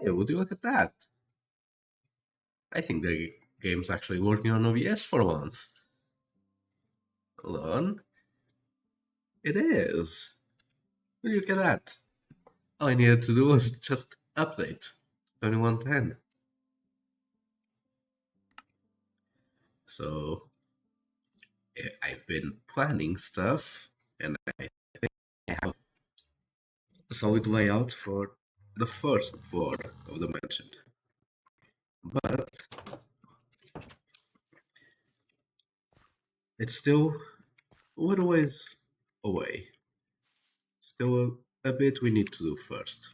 Hey, would you look at that? I think the game's actually working on OBS for once. Hold on. It is. Would you look at that? All I needed to do was just update 2110. So I've been planning stuff, and I think I have a solid layout for the first floor of the mansion. But it's still a little ways away. Still a bit we need to do first.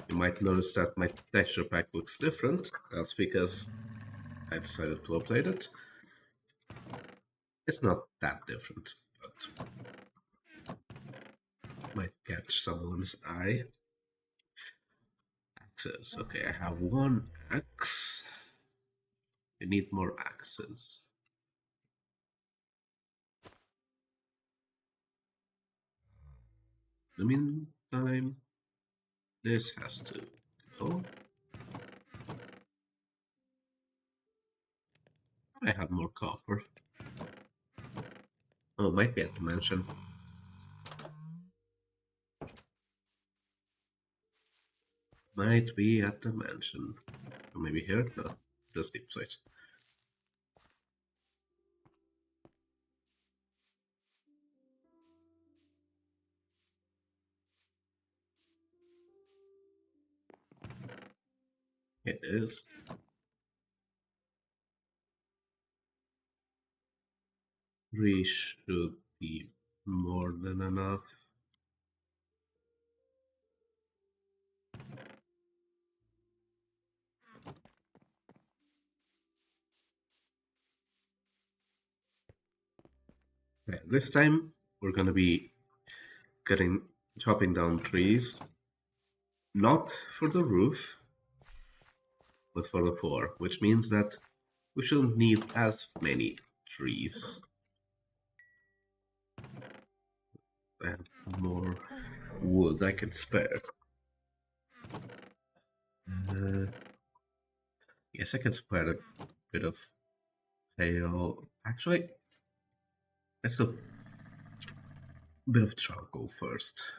You might notice that my texture pack looks different. That's because I decided to update it. It's not that different, but might catch someone's eye. Axes. Okay, I have one axe. I need more axes. In the meantime, this has to go. I have more copper. Oh, might be at the mansion. Might be at the mansion. Or maybe here? No, just deep site. It is. 3 should be more than enough. Okay, this time we're gonna be chopping down trees, not for the roof, but for the floor, which means that we shouldn't need as many trees. I have more wood I can spare. Yes, I can spare a bit of pale. Actually, let's a bit of charcoal first.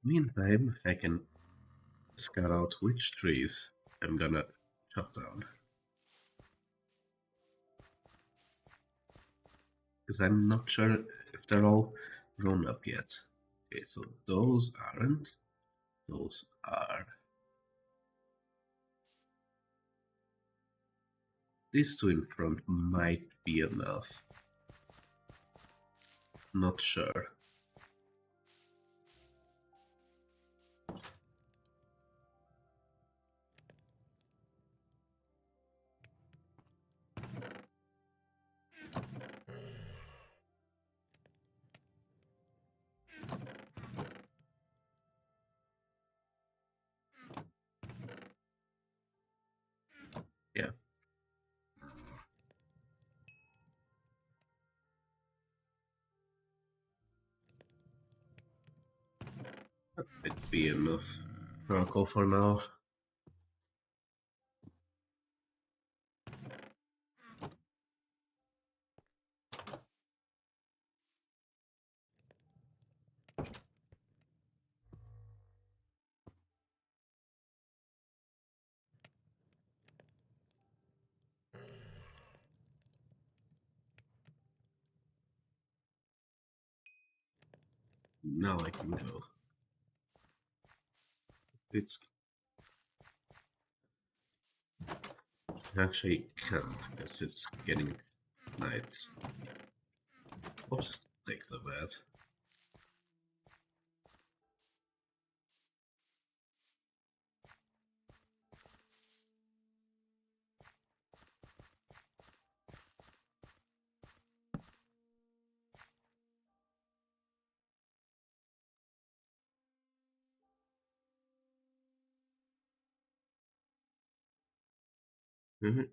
Meantime, I can scout out which trees I'm gonna chop down. Because I'm not sure if they're all grown up yet. Okay, so those aren't. Those are. These two in front might be enough. Not sure. Yeah. That might be enough. I'll go for now. Now I can go. It's actually can't because it's getting night. I'll just take the bed. Mhm.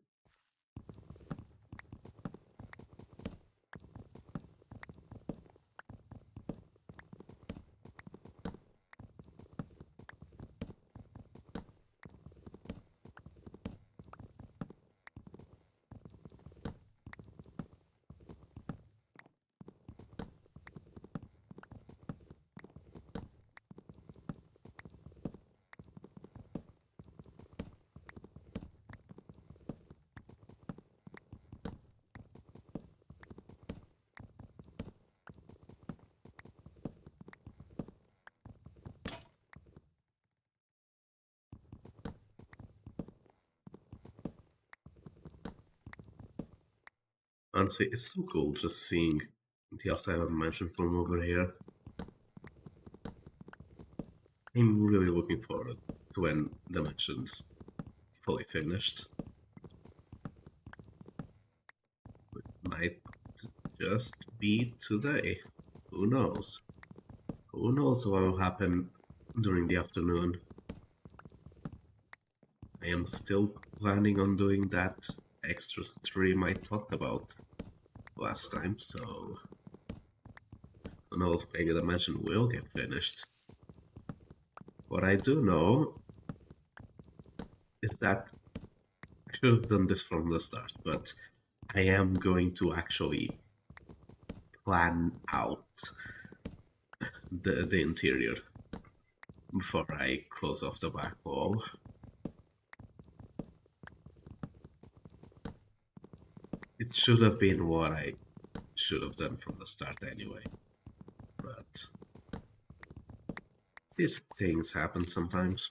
Honestly, it's so cool just seeing the outside of the mansion from over here. I'm really looking forward to when the mansion's fully finished. It might just be today. Who knows? Who knows what will happen during the afternoon? I am still planning on doing that extra stream I talked about last time, so who knows, maybe the mansion will get finished. What I do know is that I should have done this from the start, but I am going to actually plan out the interior before I close off the back wall. It should have been what I should have done from the start anyway, but these things happen sometimes.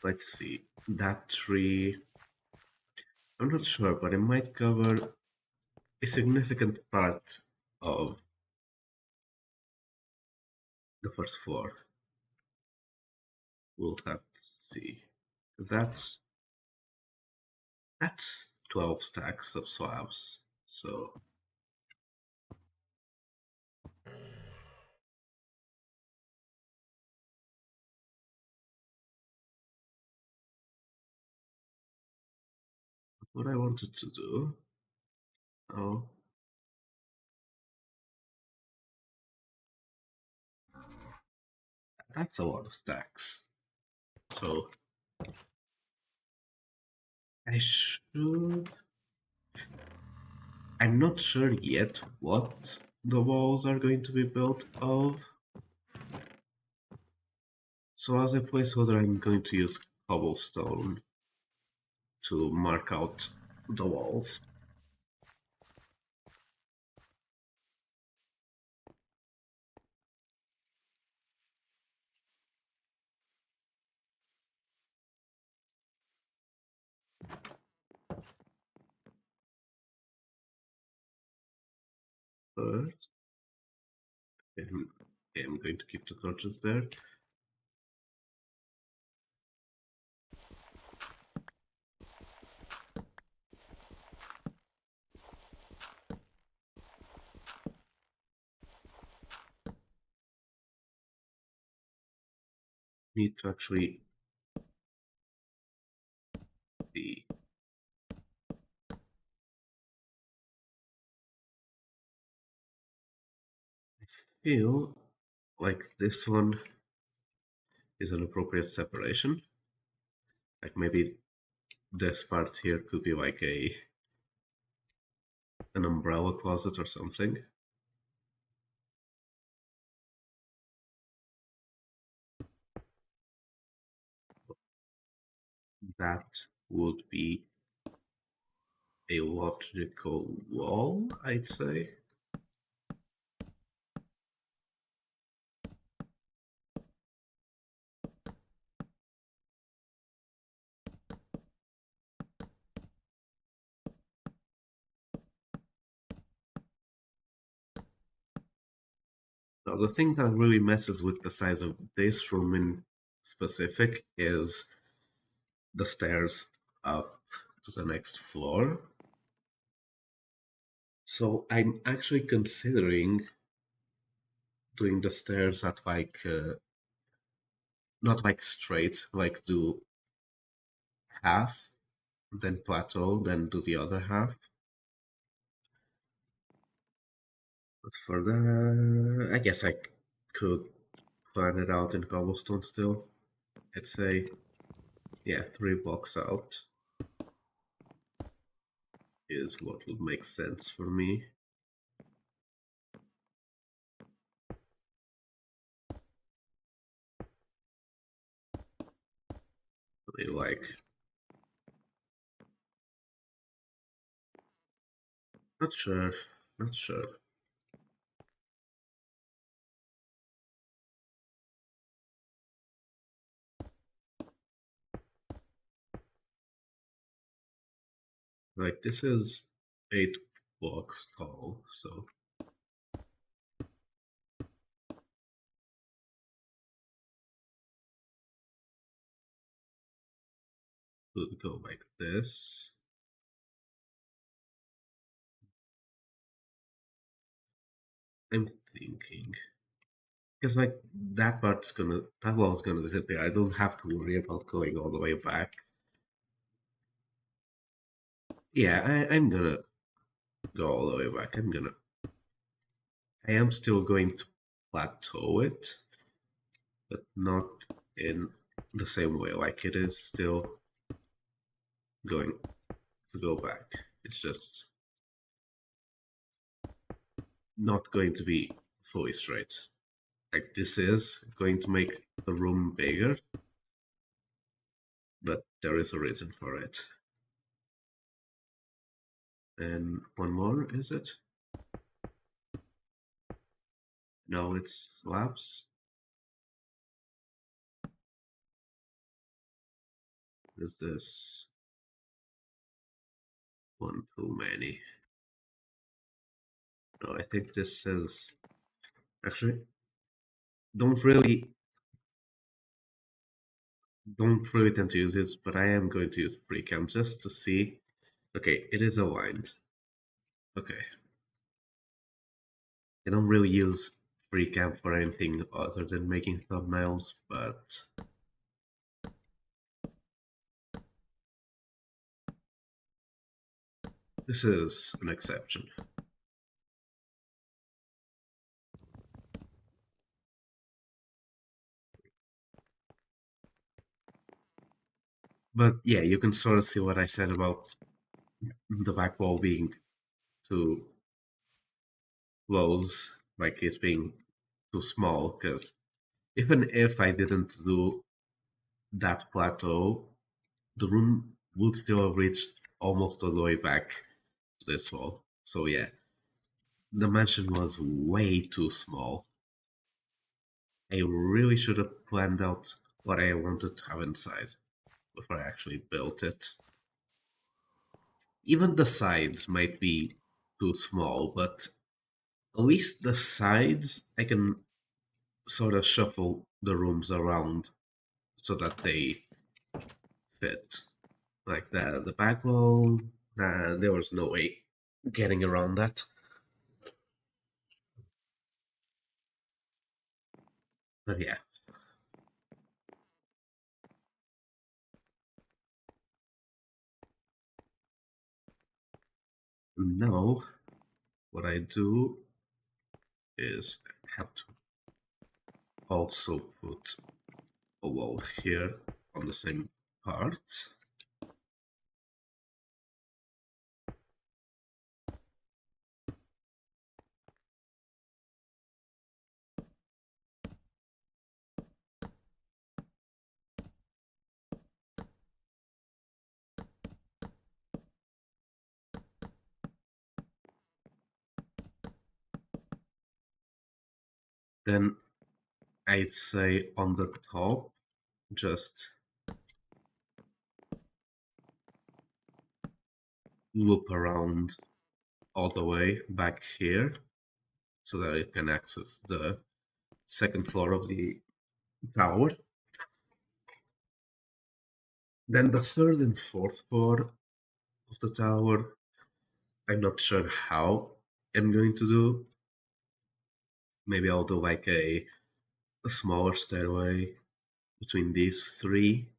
Let's see, that tree, I'm not sure, but it might cover a significant part of the first floor. We'll have to see. That's 12 stacks of slabs, so what I wanted to do. Oh. That's a lot of stacks. So I should... I'm not sure yet what the walls are going to be built of. So as a placeholder, I'm going to use cobblestone to mark out the walls. But I'm going to keep the torches there. Need to actually be... I feel like this one is an appropriate separation. Like maybe this part here could be like an umbrella closet or something. That would be a logical wall, I'd say. Now, the thing that really messes with the size of this room in specific is the stairs up to the next floor. So I'm actually considering doing the stairs at like, not like straight, like do half, then plateau, then do the other half. But for that, I guess I could plan it out in cobblestone still. I'd say, yeah, 3 blocks out is what would make sense for me. I mean, like, not sure, not sure. Like, this is 8 blocks tall, so would go like this. I'm thinking, because like that wall's gonna disappear. I don't have to worry about going all the way back. Yeah, I'm gonna go all the way back. I am still going to plateau it, but not in the same way. Like it is still going to go back. It's just not going to be fully straight. Like this is going to make the room bigger, but there is a reason for it. And one more, is it? No, it's slabs. Is this one too many? No, I think this is actually don't really tend to use it, but I am going to use precam just to see. Okay, it is aligned. Okay. I don't really use precam for anything other than making thumbnails, but This is an exception. But yeah, you can sort of see what I said about the back wall being too close, like it being too small, because even if I didn't do that plateau, the room would still have reached almost all the way back to this wall. So yeah, the mansion was way too small. I really should have planned out what I wanted to have inside before I actually built it. Even the sides might be too small, but at least the sides I can sort of shuffle the rooms around so that they fit. Like that. The back wall, nah, there was no way getting around that. But yeah. Now, what I do is have to also put a wall here on the same part. Then I'd say on the top, just loop around all the way back here so that it can access the second floor of the tower. Then the third and fourth floor of the tower, I'm not sure how I'm going to do. Maybe I'll do like a smaller stairway between these three.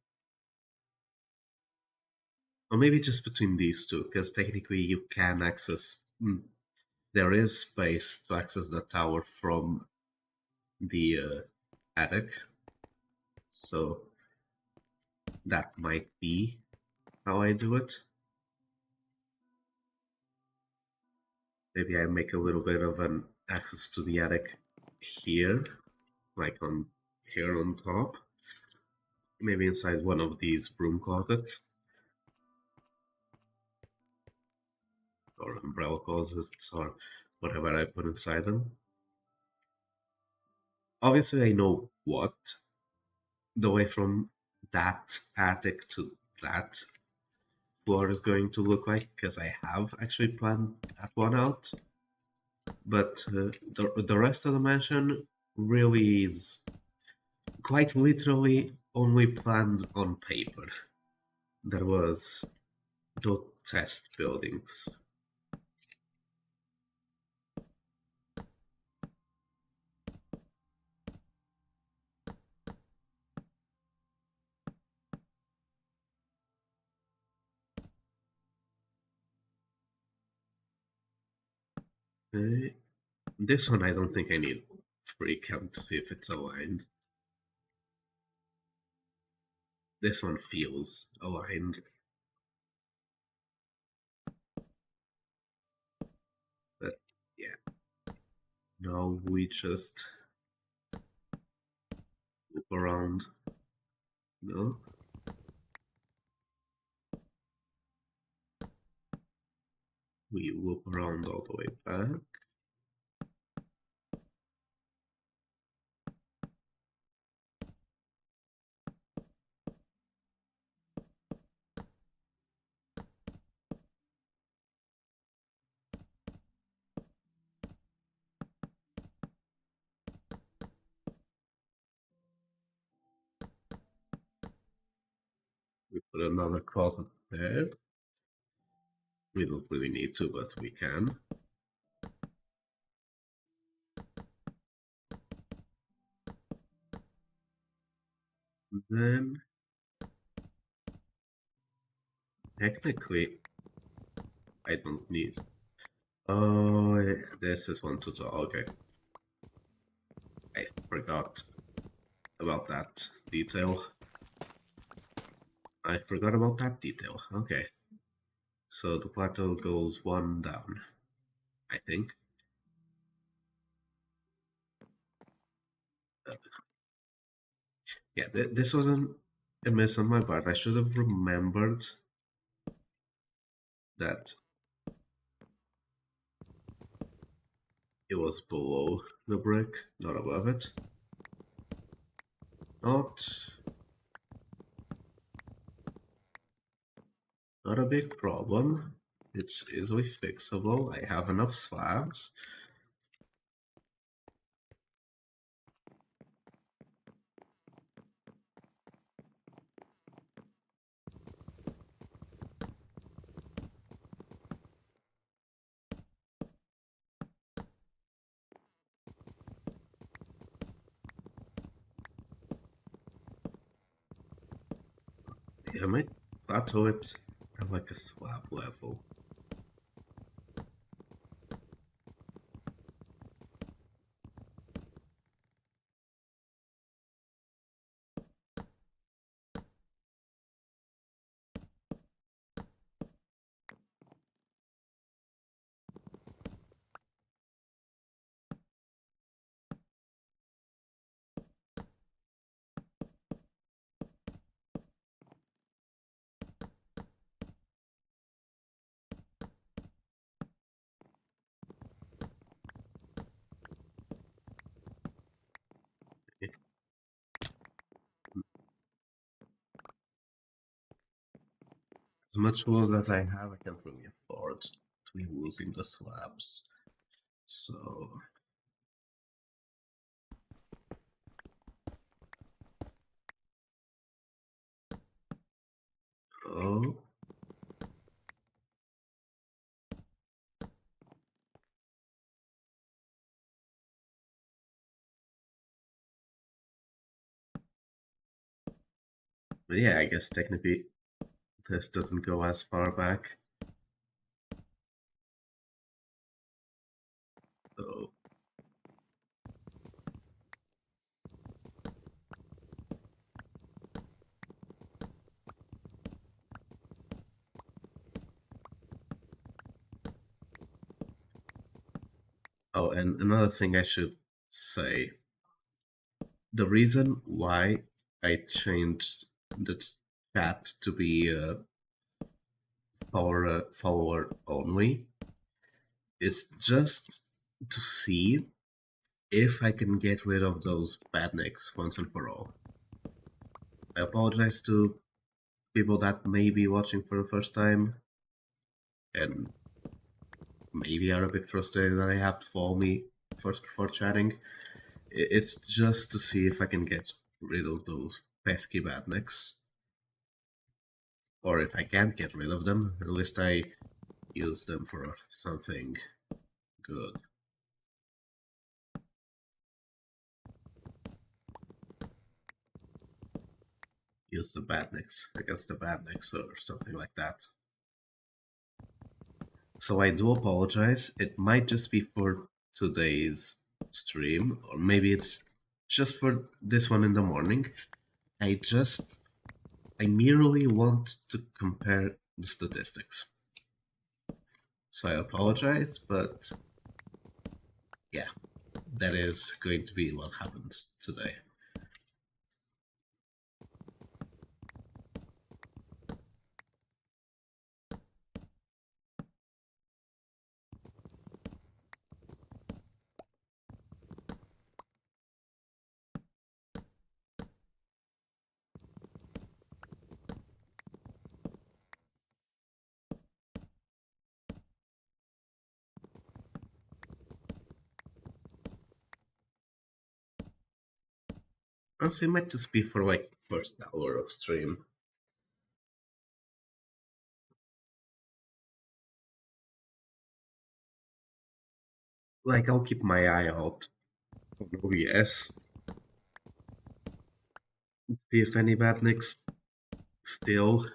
Or maybe just between these two, because technically you can access. There is space to access the tower from the attic. So that might be how I do it. Maybe I make a little bit of an access to the attic here, like on here on top. Maybe inside one of these broom closets. Or umbrella closets, or whatever I put inside them. Obviously, I know what the way from that attic to that floor is going to look like, because I have actually planned that one out. But the rest of the mansion really is quite literally only planned on paper. There was no test buildings. This one I don't think I need free count to see if it's aligned. This one feels aligned. But yeah. Now we just loop around. No? We loop around all the way back. We put another closet there. We don't really need to, but we can. Then, technically, I don't need. Oh, this is one tutorial. Okay. I forgot about that detail. I forgot about that detail. Okay. So the plateau goes one down, I think. Yeah, this wasn't a miss on my part. I should have remembered that it was below the brick, not above it. Not a big problem. It's easily fixable. I have enough slabs. Yeah, I might plateau it at like a slab level. As much wood as I have, I can't really afford to be losing the slabs. So oh, but yeah, I guess technically this doesn't go as far back. So oh, and another thing I should say, the reason why I changed the chat to be follower only is just to see if I can get rid of those bad nicks once and for all. I apologize to people that may be watching for the first time and maybe are a bit frustrated that I have to follow me first before chatting. It's just to see if I can get rid of those pesky bad nicks. Or if I can't get rid of them, at least I use them for something good. Use the badniks against the badniks or something like that. So I do apologize. It might just be for today's stream, or maybe it's just for this one in the morning. I merely want to compare the statistics. So I apologize, but yeah, that is going to be what happens today. Honestly, it might just be for like the first hour of stream. Like, I'll keep my eye out on OBS. See if any badniks still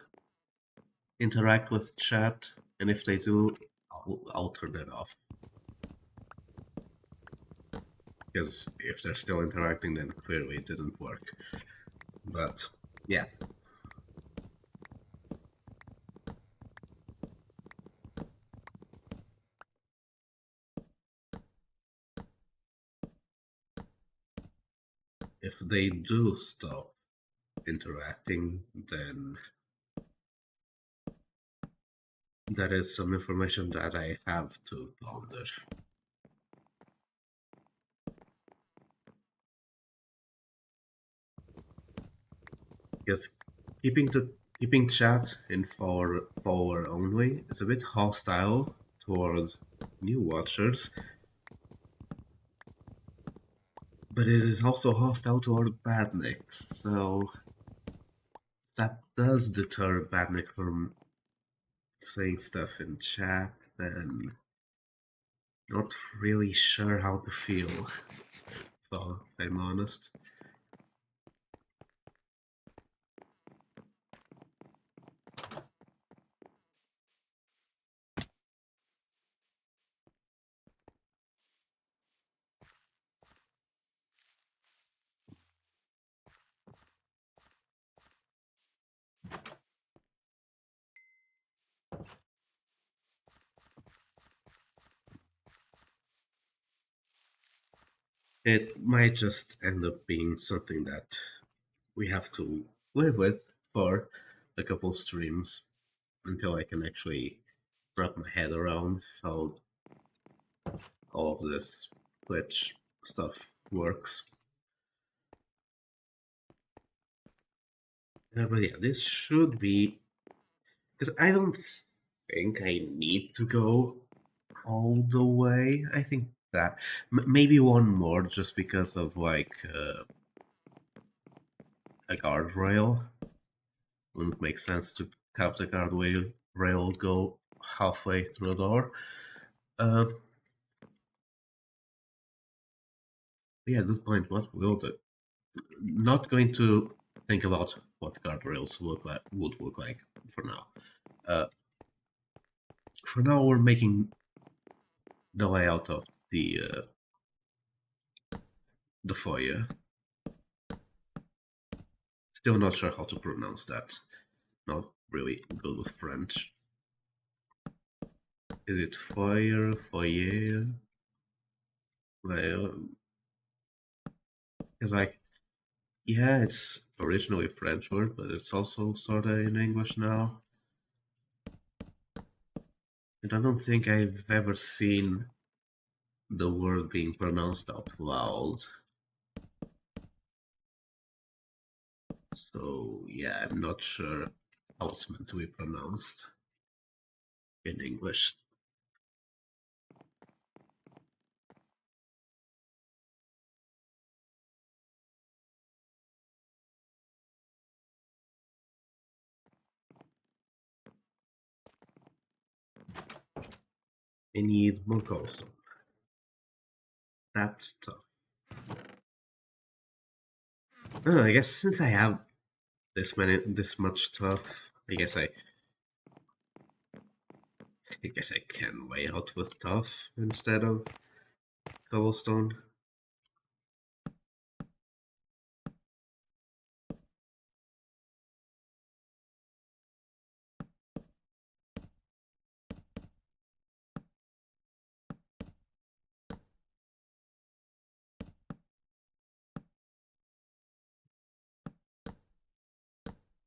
interact with chat And if they do, I'll turn that off. Because if they're still interacting, then clearly it didn't work. But yeah. If they do stop interacting, then that is some information that I have to ponder. Because keeping chat in forward only is a bit hostile towards new watchers, but it is also hostile toward badniks, so that does deter badniks from saying stuff in chat, then not really sure how to feel, well, if I'm honest. It might just end up being something that we have to live with for a couple streams until I can actually wrap my head around how all of this Twitch stuff works. But yeah, this should be, because I don't think I need to go all the way. I think that maybe one more just because of like a guardrail. Wouldn't make sense to have the guardrail rail go halfway through the door. Yeah, good point. What will the not going to think about what guardrails would look like for now. For now, we're making the layout of the foyer. Still not sure how to pronounce that. Not really good with French. Is it foyer, foyer? Well, it's like, yeah, it's originally a French word, but it's also sort of in English now. And I don't think I've ever seen the word being pronounced out loud. So yeah, I'm not sure how it's meant to be pronounced in English. I need more cobblestone. That's tough. Oh, I guess since I have this much stuff, I guess I can lay out with tough instead of cobblestone.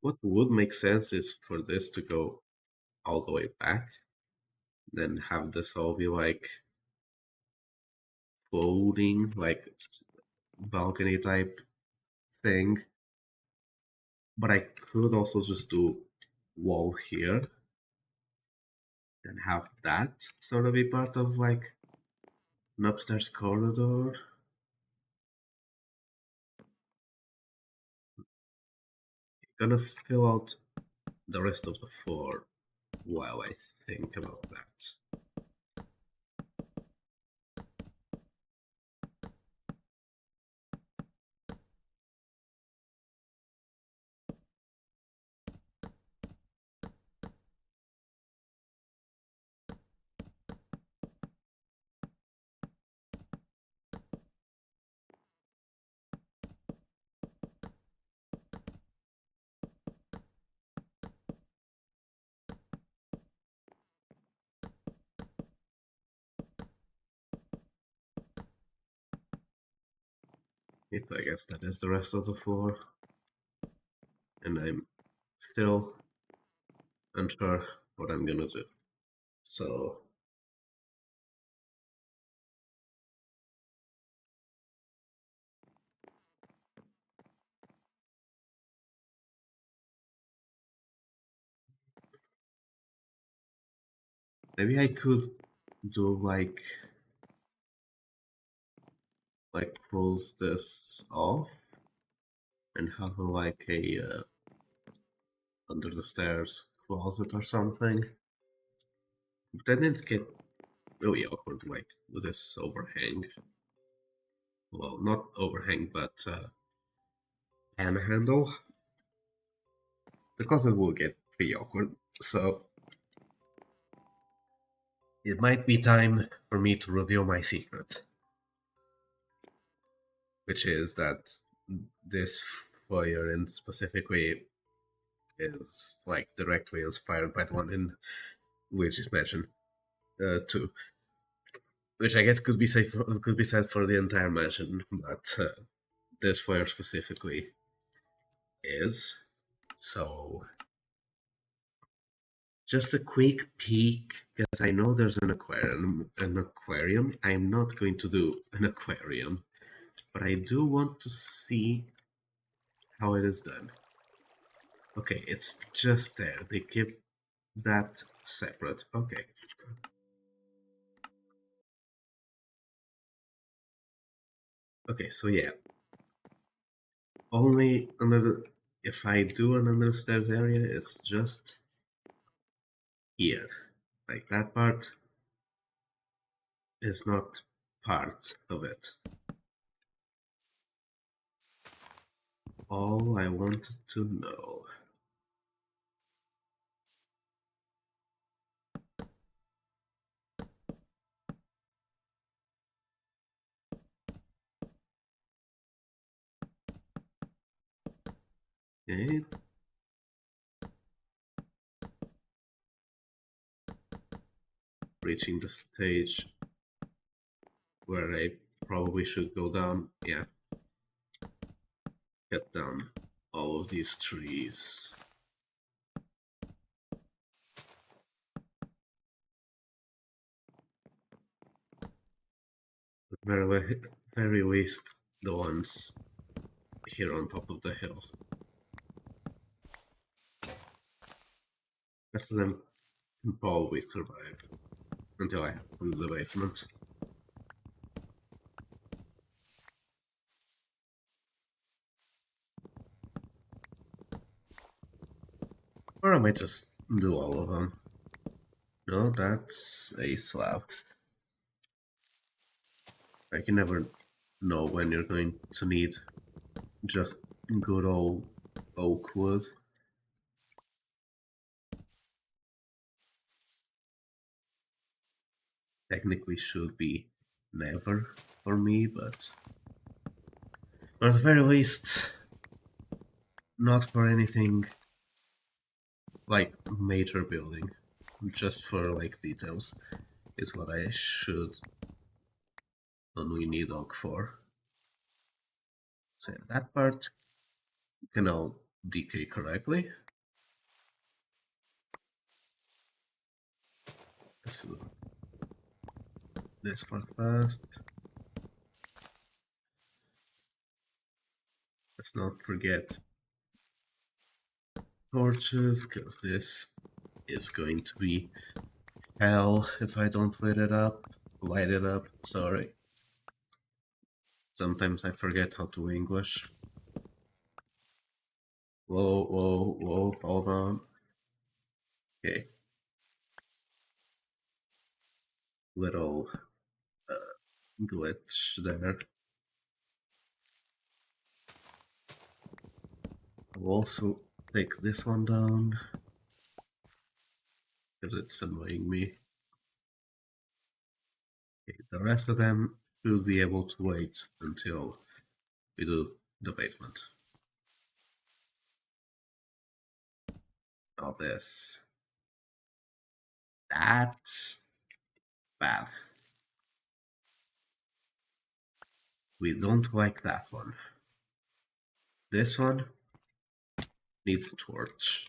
What would make sense is for this to go all the way back, then have this all be like floating, like balcony type thing. But I could also just do wall here and have that sort of be part of like an upstairs corridor. Gonna fill out the rest of the floor while I think about that. I guess that is the rest of the floor. And I'm still unsure what I'm gonna do. So maybe I could do like close this off and have like a under the stairs closet or something. But then it get really awkward, like with this overhang. Well, not overhang, but panhandle. The closet will get pretty awkward. So it might be time for me to reveal my secret, which is that this foyer in specifically is like directly inspired by the one in Luigi's Mansion 2, which I guess could be said for the entire mansion, but this foyer specifically is. So just a quick peek, because I know there's an aquarium. I'm not going to do an aquarium, but I do want to see how it is done. Okay, it's just there. They keep that separate. Okay. Okay, so yeah. Only under the... If I do an under the stairs area, it's just here. Like that part is not part of it. All I wanted to know. Okay. Reaching the stage where I probably should go down. Yeah. Cut down all of these trees. Very least the ones here on top of the hill. The rest of them can probably survive until I have to the basement. Or I might just do all of them. No, that's a slab. I can never know when you're going to need just good old oak wood. Technically should be never for me, but at the very least, not for anything like major building, just for like details is what I should only need oak for. So that part can all decay correctly. So this part first. Let's not forget torches, because this is going to be hell if I don't light it up, sorry. Sometimes I forget how to English. Whoa, hold on. Okay. Little glitch there. I'll also take this one down, because it's annoying me. Okay, the rest of them should be able to wait until we do the basement. Now this. That's bad. We don't like that one. This one needs torch.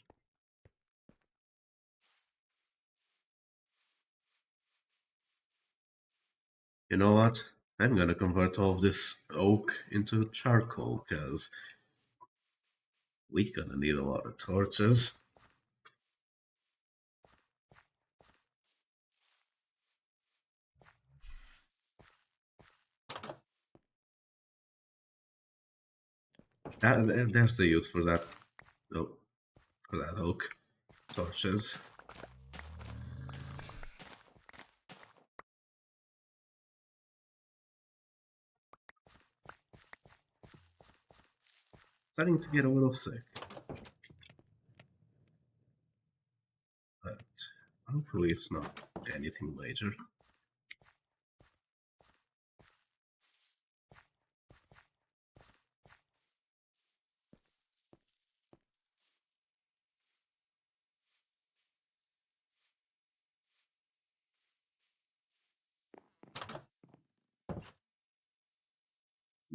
You know what? I'm gonna convert all of this oak into charcoal, because we're gonna need a lot of torches. There's the use for that. Oh, for that oak. Torches. Starting to get a little sick. But hopefully it's not anything major.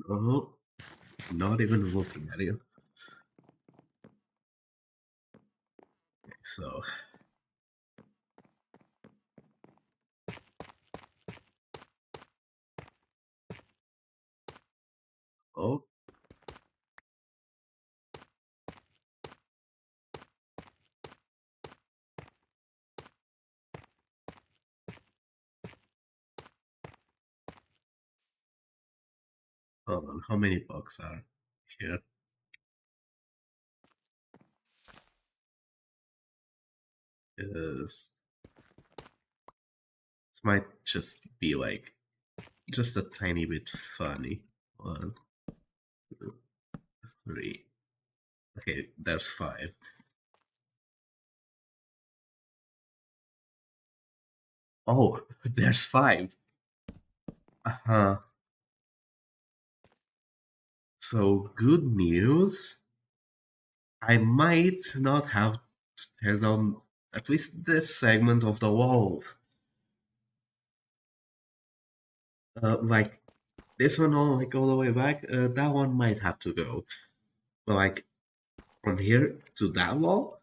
No, not even looking at you. Okay, so oh, hold on, how many bugs are here? Is this might just be like just a tiny bit funny. 1, 2, 3. Okay, there's 5. Oh, there's 5. Uh-huh. So good news. I might not have to tear down at least this segment of the wall. Like this one all the way back, that one might have to go. But like from here to that wall,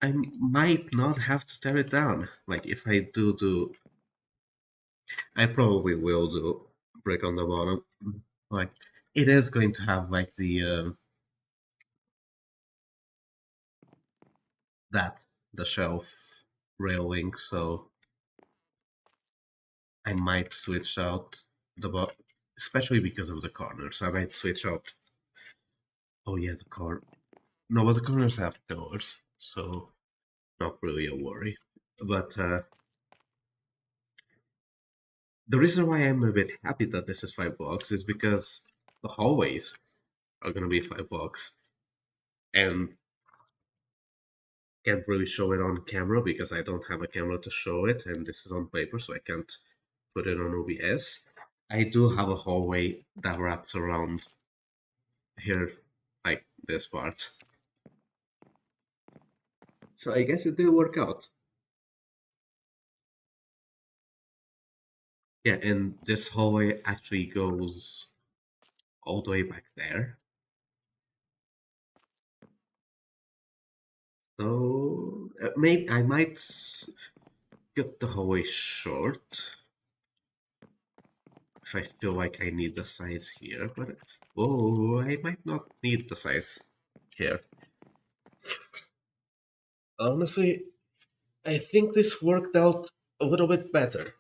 I might not have to tear it down. Like if I do, I probably will do brick on the bottom. Like it is going to have like the shelf railing, so I might switch out the bottom, especially because of the corners. I might switch out. Oh yeah, the corner. No, but the corners have doors, so not really a worry. But the reason why I'm a bit happy that this is 5 blocks is because the hallways are gonna be 5 blocks, and can't really show it on camera because I don't have a camera to show it, and this is on paper, so I can't put it on OBS. I do have a hallway that wraps around here, like this part. So I guess it did work out. Yeah, and this hallway actually goes all the way back there. So maybe I might cut the hallway short if I feel like I need the size here, but oh, I might not need the size here. Honestly, I think this worked out a little bit better.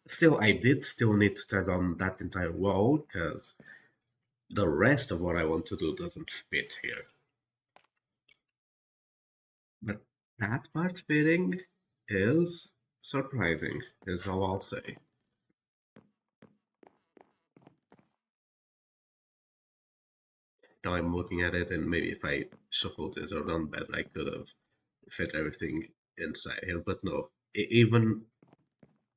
Still, I did still need to tear down that entire wall because the rest of what I want to do doesn't fit here. But that part fitting is surprising, is all I'll say. Now I'm looking at it, and maybe if I shuffled it or done better, I could have fit everything inside here. But no, even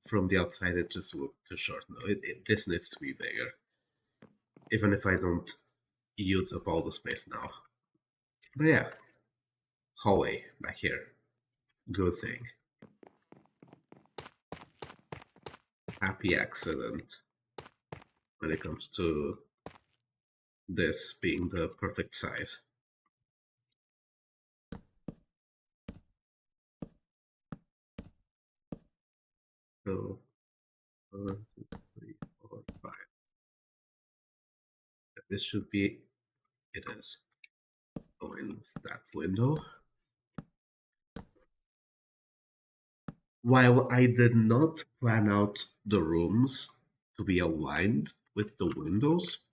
from the outside, it just looked too short. No, this needs to be bigger, even if I don't use up all the space now. But yeah, hallway back here. Good thing. Happy accident. when it comes to this being the perfect size. So 1, 2, 3, 4, 5. This should be, it is. Oh, in that window. While I did not plan out the rooms to be aligned with the windows,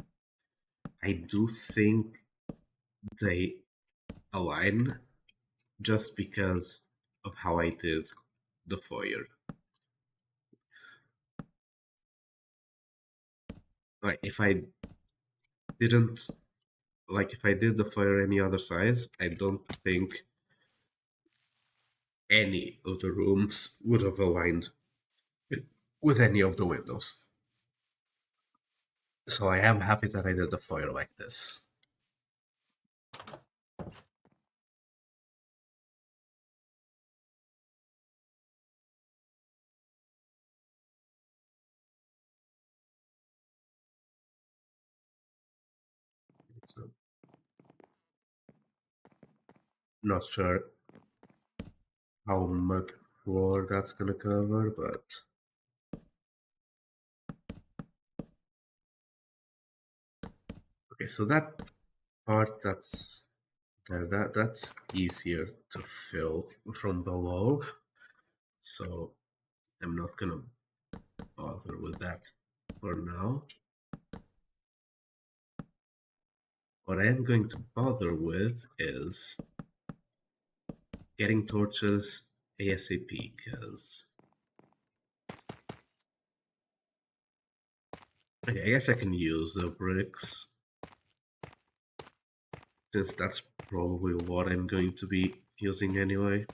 I do think they align just because of how I did the foyer. Like if I didn't, like if I did the foyer any other size, I don't think any of the rooms would have aligned with any of the windows. So I am happy that I did the foyer like this. So, not sure how much floor that's gonna cover, but okay. So that part that's easier to fill from below. So I'm not gonna bother with that for now. What I am going to bother with is getting torches ASAP, because okay, I guess I can use the bricks, since that's probably what I'm going to be using anyway.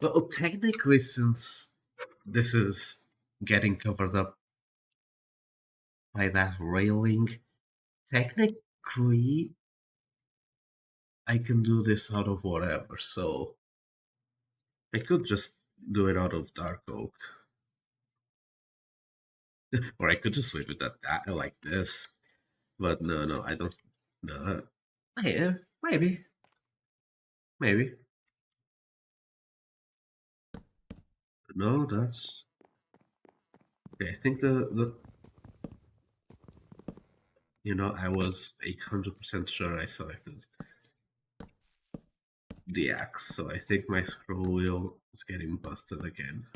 Well, technically, since this is getting covered up by that railing, technically I can do this out of whatever, so I could just do it out of dark oak. Or I could just leave it at that, like this. But no, I don't. No. Yeah, maybe. Maybe. No, that's. Okay, I think the. I was 800% sure I selected the axe, so I think my scroll wheel is getting busted again.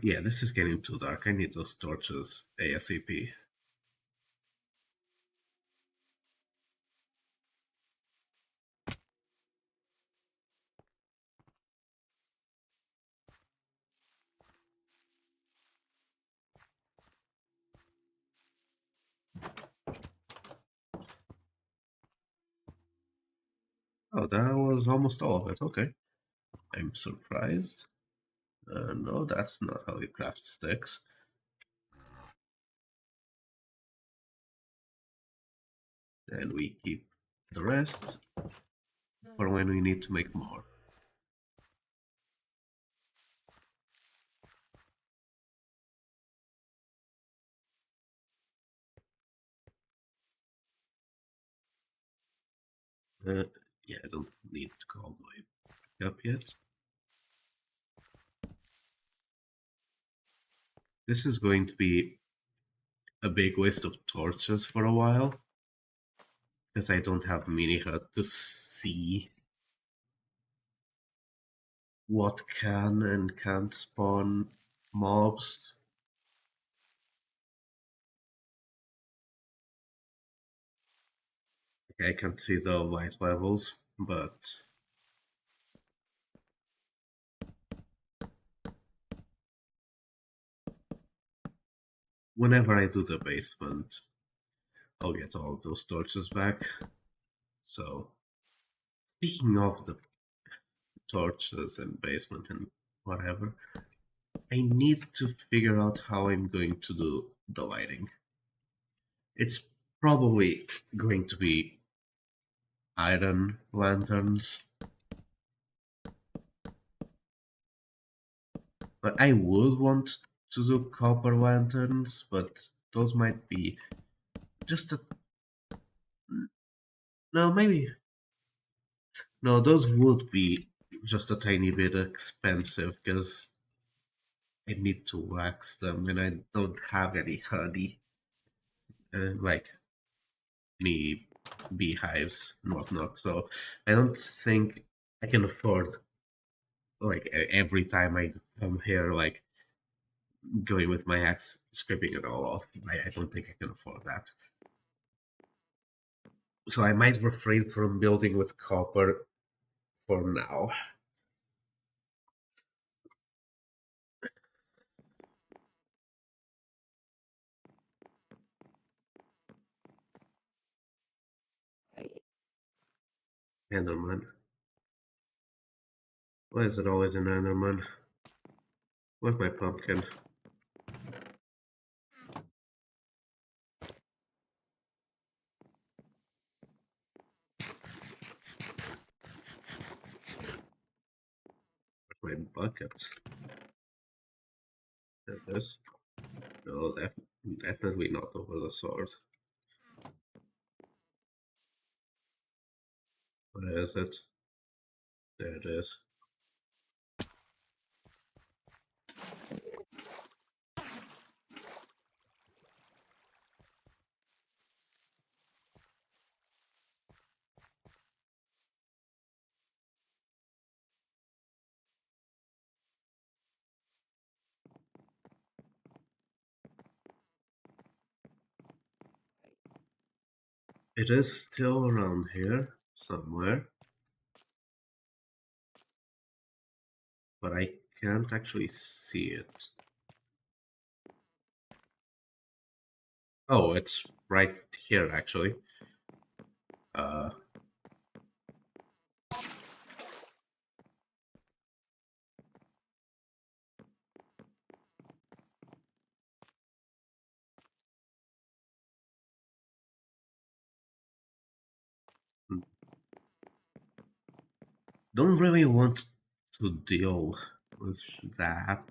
Yeah, this is getting too dark. I need those torches ASAP. Oh, that was almost all of it. Okay. I'm surprised. No, that's not how you craft sticks. And we keep the rest for when we need to make more. Yeah, I don't need to go all the way back up yet. This is going to be a big waste of torches for a while, because I don't have mini hut to see what can and can't spawn mobs. Okay, I can't see the white levels, but whenever I do the basement, I'll get all of those torches back. So, speaking of the torches and basement and whatever, I need to figure out how I'm going to do the lighting. It's probably going to be iron lanterns. But I would want to do copper lanterns, but those might be just a... No, maybe... No, those would be just a tiny bit expensive, because I need to wax them, and I don't have any honey. Like, any beehives and whatnot, so I don't think I can afford, like, every time I come here, like, going with my axe, scraping it all off. I don't think I can afford that. So I might refrain from building with copper for now. Enderman. Why is it always an Enderman? Where's my pumpkin? Where's my bucket? There it is. No, definitely not over the sword. Where is it? There it is. It is still around here somewhere, but I can't actually see it. Oh, it's right here actually. Uh, don't really want to deal with that.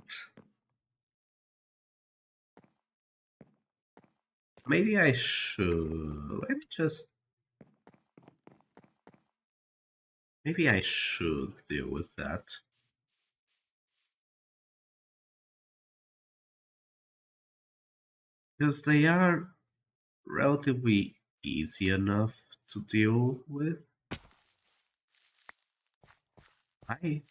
Maybe I should. Maybe I should deal with that. Because they are relatively easy enough to deal with. I.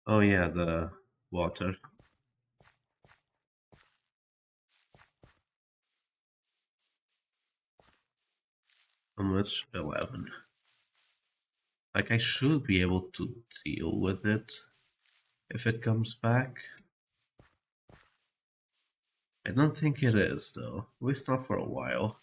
Oh, yeah, the water. How much? 11. Like, I should be able to deal with it if it comes back. I don't think it is, though. At least not for a while.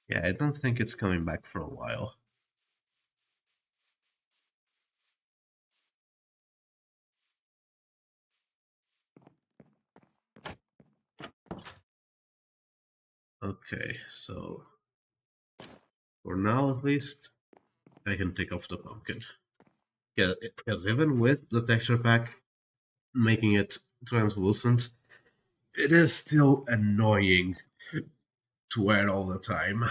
Yeah, I don't think it's coming back for a while. Okay, so for now at least, I can take off the pumpkin. Yeah, because even with the texture pack making it translucent, it is still annoying to wear all the time.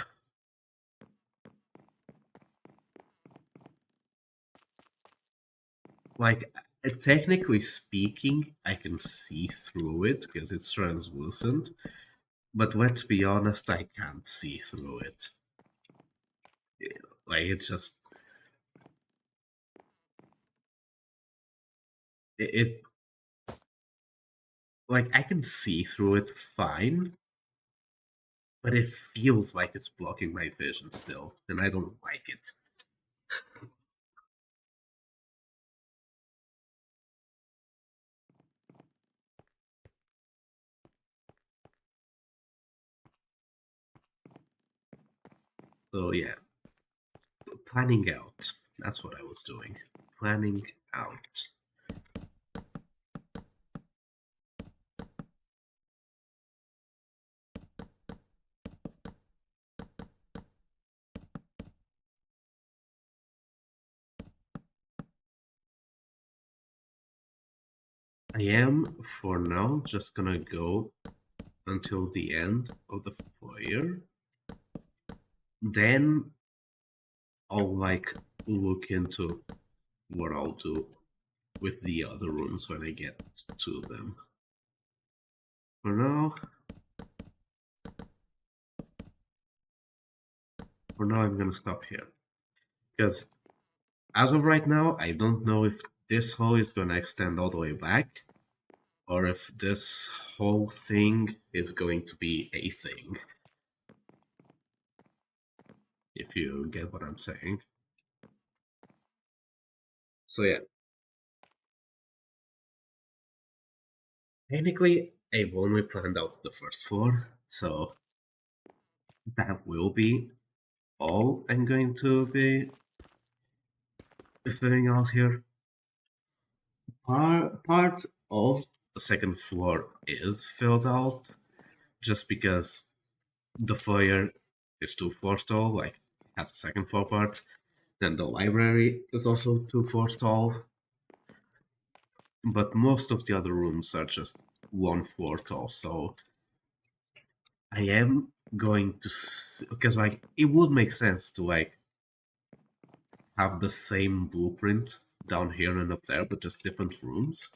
Like, technically speaking, I can see through it because it's translucent, but let's be honest, I can't see through it. Like, it just... It, like, I can see through it fine, but it feels like it's blocking my vision still, and I don't like it. So yeah, planning out. That's what I was doing. Planning out. I am, for now, just gonna go until the end of the foyer. Then I'll like look into what I'll do with the other rooms when I get to them. For now I'm gonna stop here. Because as of right now, I don't know if this hall is gonna extend all the way back, or if this whole thing is going to be a thing. If you get what I'm saying. So yeah. Technically, I've only planned out the first floor, so that will be all I'm going to be filling out here. Part of the second floor is filled out just because the foyer is 2 floors tall, like has a second floor part. Then the library is also 2 floors tall. But most of the other rooms are just 1 floor tall, so I am going to, because like it would make sense to like have the same blueprint down here and up there, but just different rooms.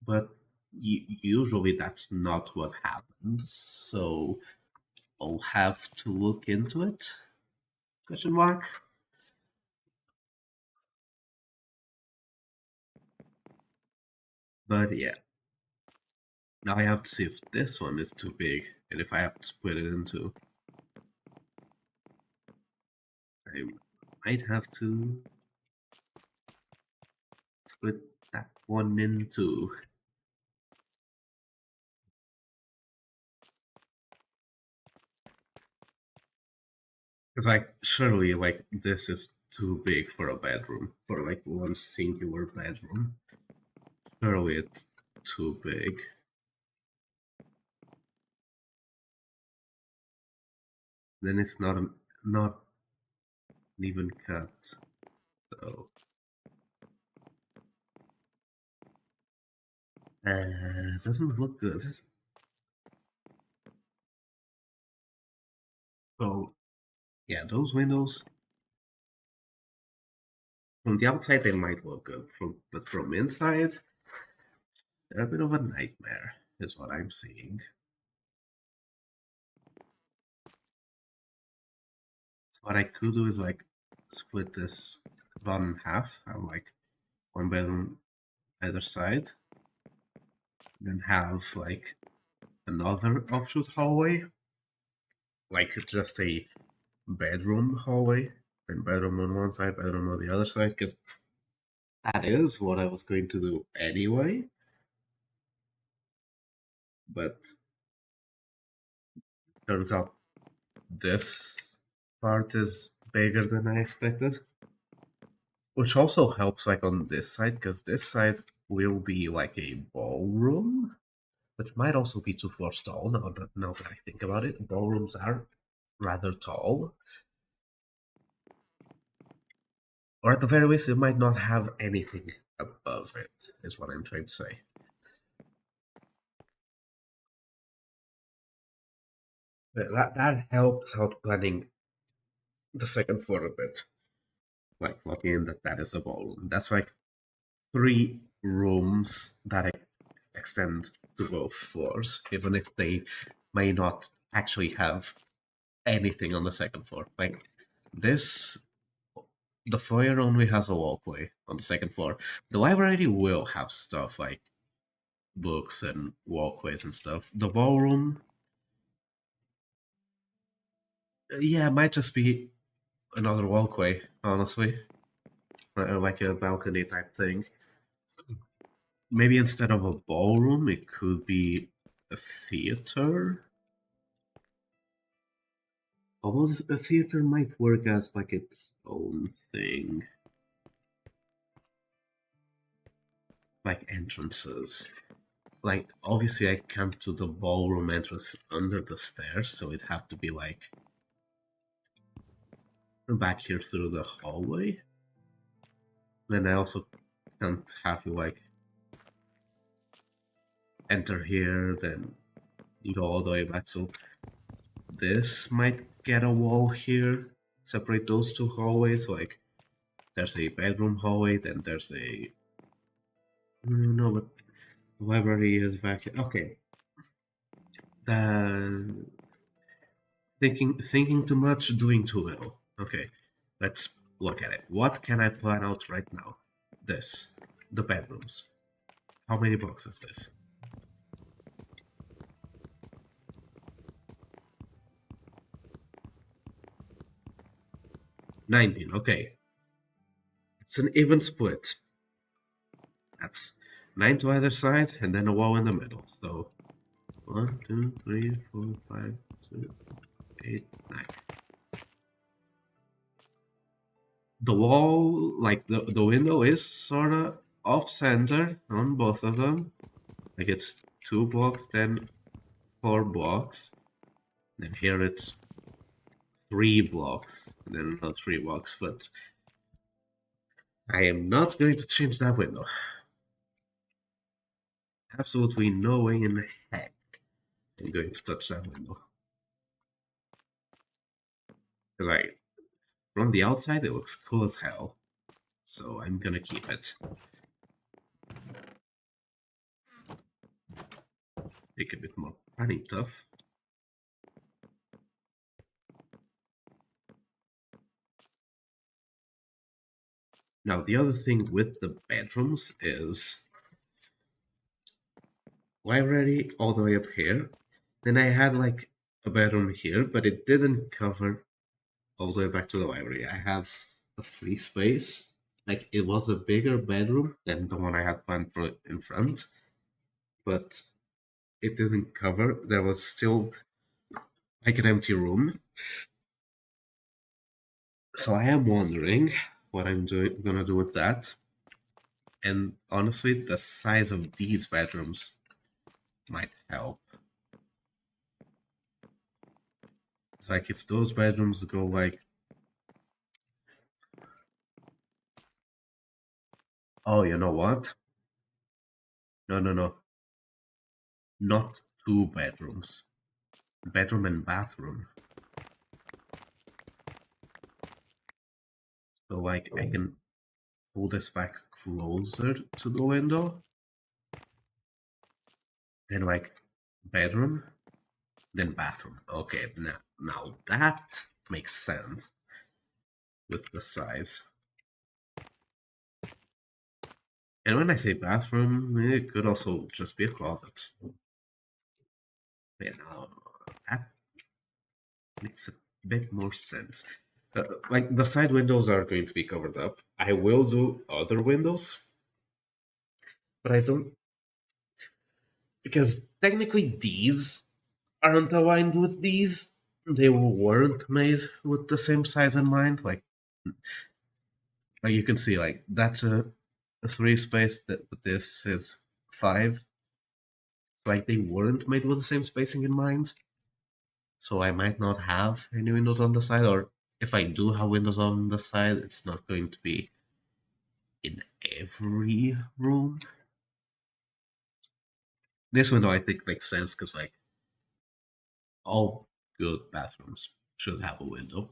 But usually that's not what happens, so I'll have to look into it. Question mark. But yeah. Now I have to see if this one is too big and if I have to split it into. I might have to split that one in two. Because like surely like this is too big for a bedroom, for like one singular bedroom. Surely it's too big. Then it's not an even cut. So doesn't look good. So yeah, those windows from the outside they might look good, but from inside they're a bit of a nightmare, is what I'm seeing. So what I could do is like split this bottom in half, have like one bedroom either side, then have like another offshoot hallway, like just a bedroom hallway, and bedroom on one side, bedroom on the other side, because that is what I was going to do anyway. But turns out this part is bigger than I expected. Which also helps like on this side, because this side will be like a ballroom, which might also be 2 floors tall now that I think about it. Ballrooms are rather tall. Or at the very least, it might not have anything above it, is what I'm trying to say. That helps out planning the second floor a bit. Like locking in that is a ballroom. That's like 3 rooms that extend to both floors, even if they may not actually have anything on the second floor. Like this, the foyer only has a walkway on the second floor. The library will have stuff like books and walkways and stuff. The ballroom, yeah, it might just be another walkway, honestly. Like a balcony type thing. Maybe instead of a ballroom, it could be a theater. Although a theater might work as like its own thing. like entrances. Like obviously I come to the ballroom entrance under the stairs, so it'd have to be like back here through the hallway. Then I also can't have you like enter here, then go all the way back. So this might get a wall here, separate those two hallways. Like there's a bedroom hallway, then there's a no, but the library is back here. Okay, then thinking too much, doing too little. Okay, let's look at it. What can I plan out right now? This, the bedrooms. How many blocks is this? 19. Okay, it's an even split. That's 9 to either side, and then a wall in the middle. So 1, 2, 3, 4, 5, 6, 8, 9. The wall, like the window, is sort of off center on both of them. Like it's 2 blocks, then 4 blocks. And here it's 3 blocks, and then not 3 blocks, but I am not going to change that window. Absolutely no way in heck I'm going to touch that window. Like, from the outside, it looks cool as hell. So I'm gonna keep it. Make a bit more running tough. Now, the other thing with the bedrooms is library all the way up here. Then I had like a bedroom here, but it didn't cover all the way back to the library. I had a free space. Like it was a bigger bedroom than the one I had planned for in front, but it didn't cover. There was still like an empty room. So I am wondering what gonna do with that. And honestly, the size of these bedrooms might help. It's like if those bedrooms go like, oh, you know what? No, no, no. Not 2 bedrooms. Bedroom and bathroom. So like I can pull this back closer to the window. Then like bedroom, then bathroom. Okay, now that makes sense with the size. And when I say bathroom, it could also just be a closet. Yeah, now that makes a bit more sense. Like the side windows are going to be covered up. I will do other windows, but I don't, because technically these aren't aligned with these. They weren't made with the same size in mind. Like you can see, like that's a 3 space. That but this is 5. Like they weren't made with the same spacing in mind. So I might not have any windows on the side, or if I do have windows on the side, it's not going to be in every room. This window I think makes sense because like all good bathrooms should have a window.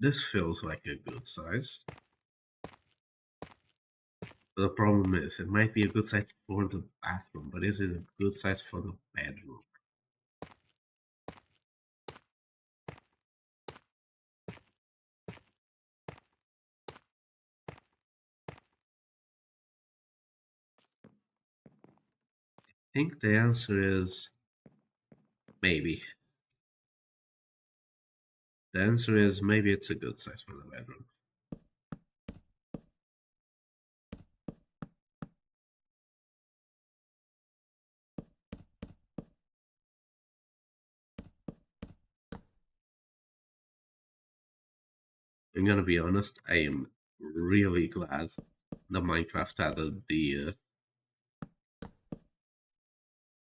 This feels like a good size. The problem is it might be a good size for the bathroom, but is it a good size for the bedroom? I think the answer is maybe. The answer is maybe it's a good size for the bedroom. I'm gonna be honest, I am really glad that Minecraft added the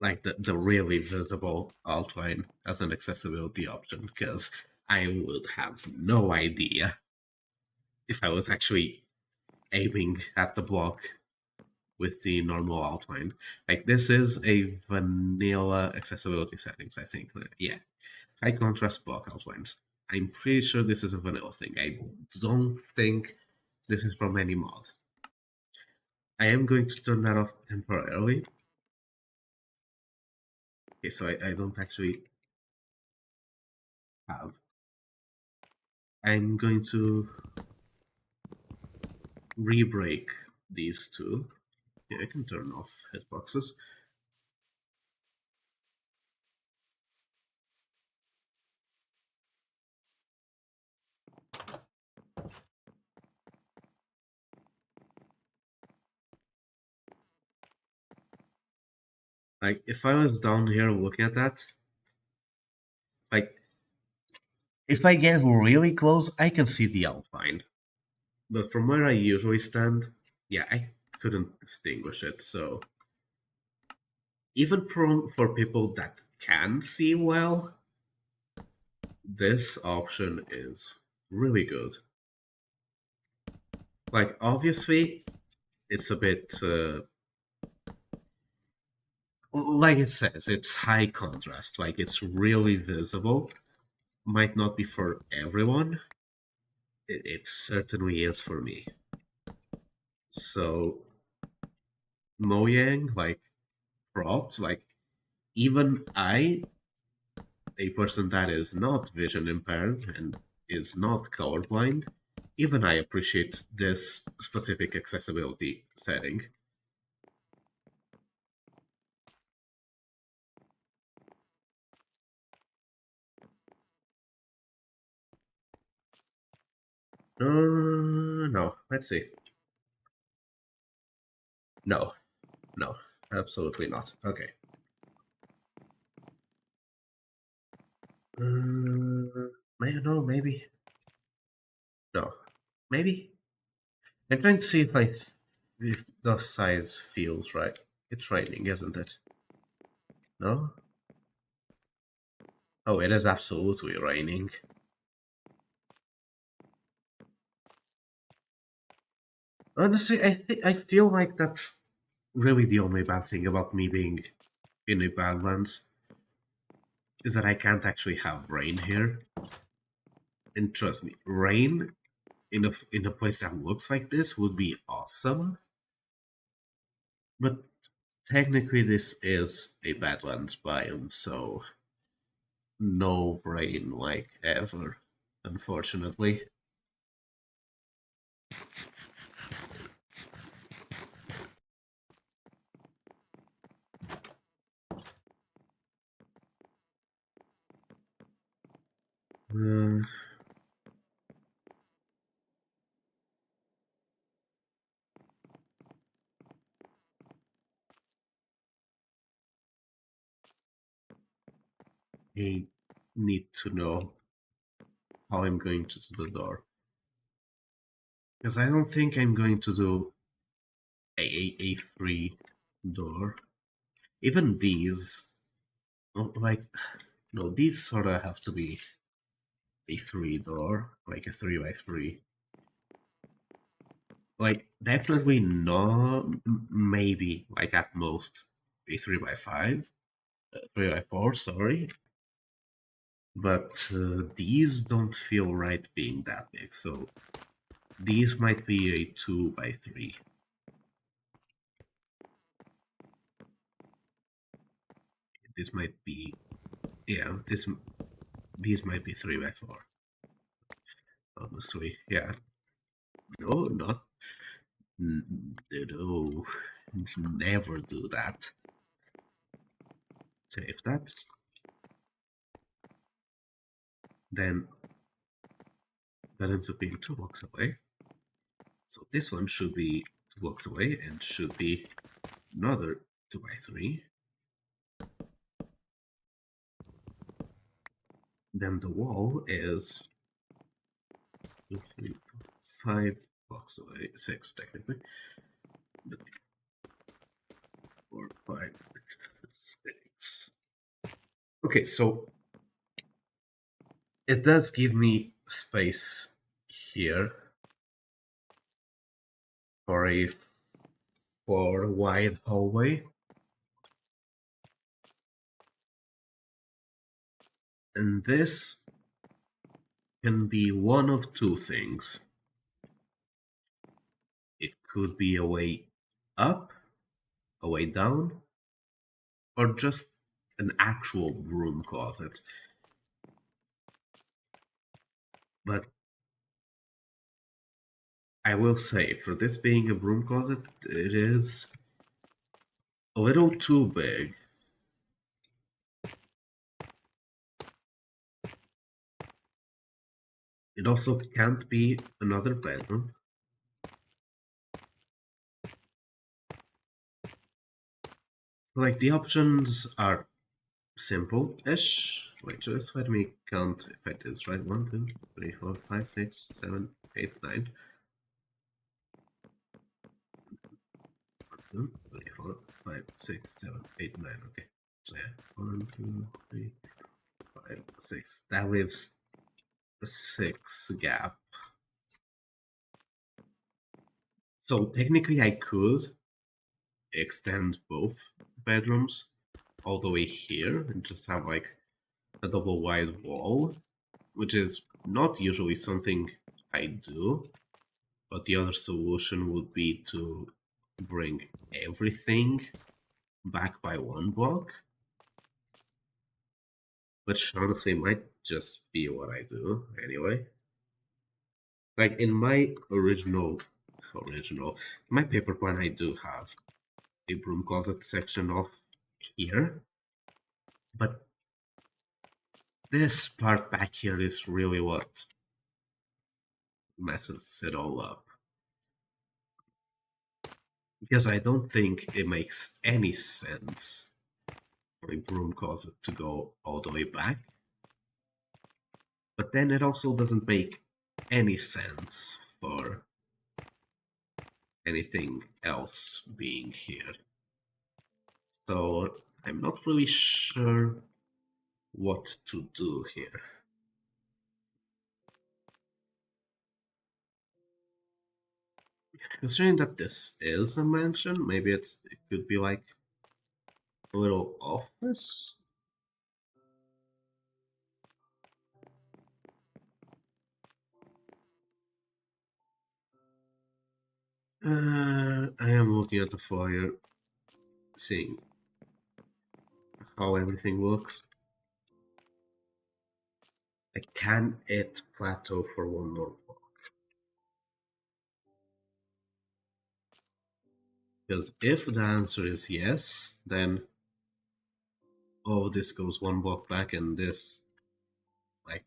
the really visible outline as an accessibility option, because I would have no idea if I was actually aiming at the block with the normal outline. Like, this is a vanilla accessibility settings, I think. Yeah, high contrast block outlines. I'm pretty sure this is a vanilla thing. I don't think this is from any mod. I am going to turn that off temporarily. Okay, so I don't actually have. I'm going to re-break these two. Yeah, I can turn off hitboxes. Like, if I was down here looking at that, like, if I get really close, I can see the outline. But from where I usually stand, yeah, I couldn't distinguish it. So even for people that can see well, this option is really good. Like, obviously, it's a bit like it says, it's high contrast. Like, it's really visible. Might not be for everyone. It certainly is for me. So Mojang, like, props, like, even I, a person that is not vision impaired and is not colorblind, even I appreciate this specific accessibility setting. No, let's see. No, no, absolutely not. Okay. Maybe, no, maybe. No, maybe. I'm trying to see if the size feels right. It's raining, isn't it? No? Oh, it is absolutely raining. Honestly, I feel like that's really the only bad thing about me being in a Badlands is that I can't actually have rain here. And trust me, rain in a place that looks like this would be awesome. But technically, this is a Badlands biome, so no rain like ever, unfortunately. Uh, I need to know how I'm going to do the door. Because I don't think I'm going to do a 3 door. Even these, like, no, these sort of have to be a 3 door, like a 3x3. Like, definitely not, maybe, like, at most, a 3x5, 3x4, sorry. But these don't feel right being that big, so these might be a 2x3. This might be, yeah, these might be 3x4. Honestly, yeah. No, not, no, never do that. So if that's, then that ends up being 2 blocks away. So this one should be 2 blocks away and should be another 2x3. Then the wall is 2, 3, 4, 5 blocks away. 6 technically. 4, 5, 6. Okay, so it does give me space here for a wide hallway. And this can be one of two things. It could be a way up, a way down, or just an actual broom closet. But I will say, for this being a broom closet, it is a little too big. It also can't be another bedroom. Like, the options are simple-ish. Wait, just let me count if I did this right. 1, 2, 3, 4, 5, 6, 7, 8, 9. 2, 3, 4, 5, 6, 7, 8, 9. Okay. So yeah. 1, 2, 3, 5, 6. That leaves a 6 gap. So technically I could extend both bedrooms all the way here and just have like a double wide wall, which is not usually something I do, but the other solution would be to bring everything back by one block, which honestly might just be what I do anyway. Like in my original, my paper plan, I do have a broom closet section off here, but this part back here is really what messes it all up. Because I don't think it makes any sense for a broom closet to go all the way back. But then it also doesn't make any sense for anything else being here. So I'm not really sure what to do here. Considering that this is a mansion, maybe it could be like a little office? I am looking at the foyer, seeing how everything looks. Can it plateau for one more block? Because if the answer is yes, then oh, this goes one block back and this, like,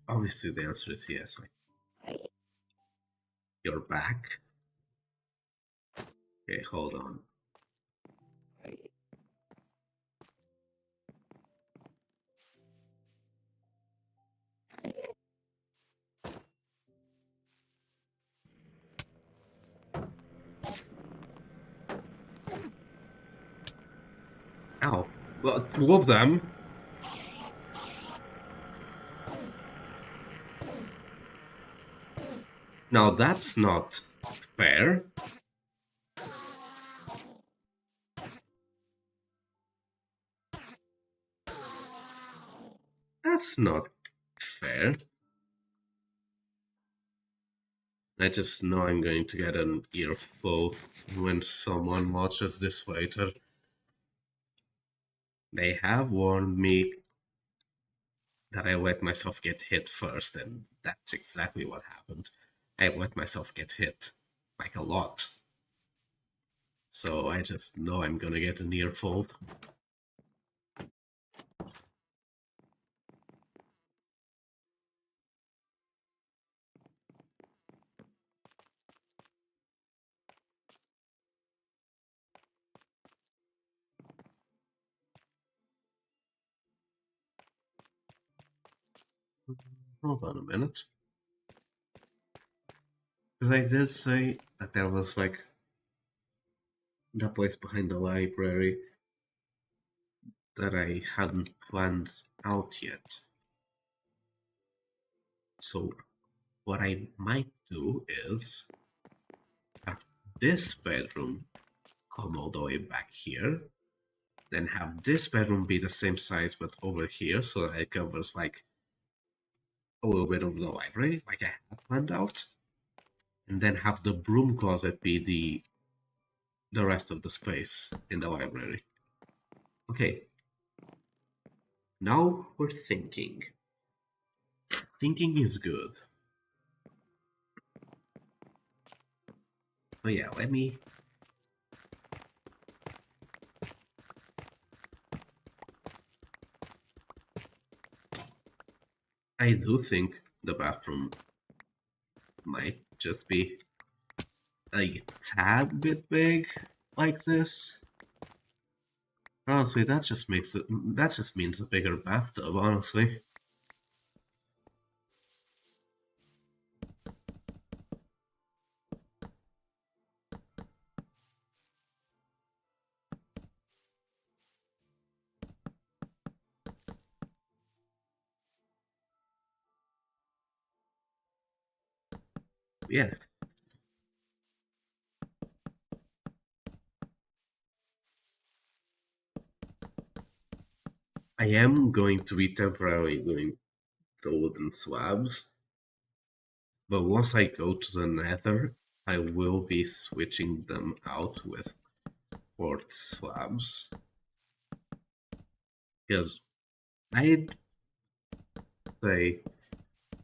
obviously the answer is yes. Like, you're back. Okay, hold on. Ow. Well, two of them. Now that's not fair. That's not fair. I just know I'm going to get an earful when someone watches this later. They have warned me that I let myself get hit first, and that's exactly what happened. I let myself get hit, like a lot. So I just know I'm gonna get an earful. Hold on a minute. Because I did say that there was like that place behind the library that I hadn't planned out yet. So what I might do is have this bedroom come all the way back here, then have this bedroom be the same size but over here, so that it covers like a little bit of the library, like I had planned out, and then have the broom closet be the rest of the space in the library. Okay, now we're thinking. Thinking is good. But yeah, let me... I do think the bathroom might just be a tad bit big like this. Honestly, that just means a bigger bathtub, honestly. Yeah. I am going to be temporarily doing the wooden slabs, but once I go to the nether, I will be switching them out with quartz slabs. Because I'd say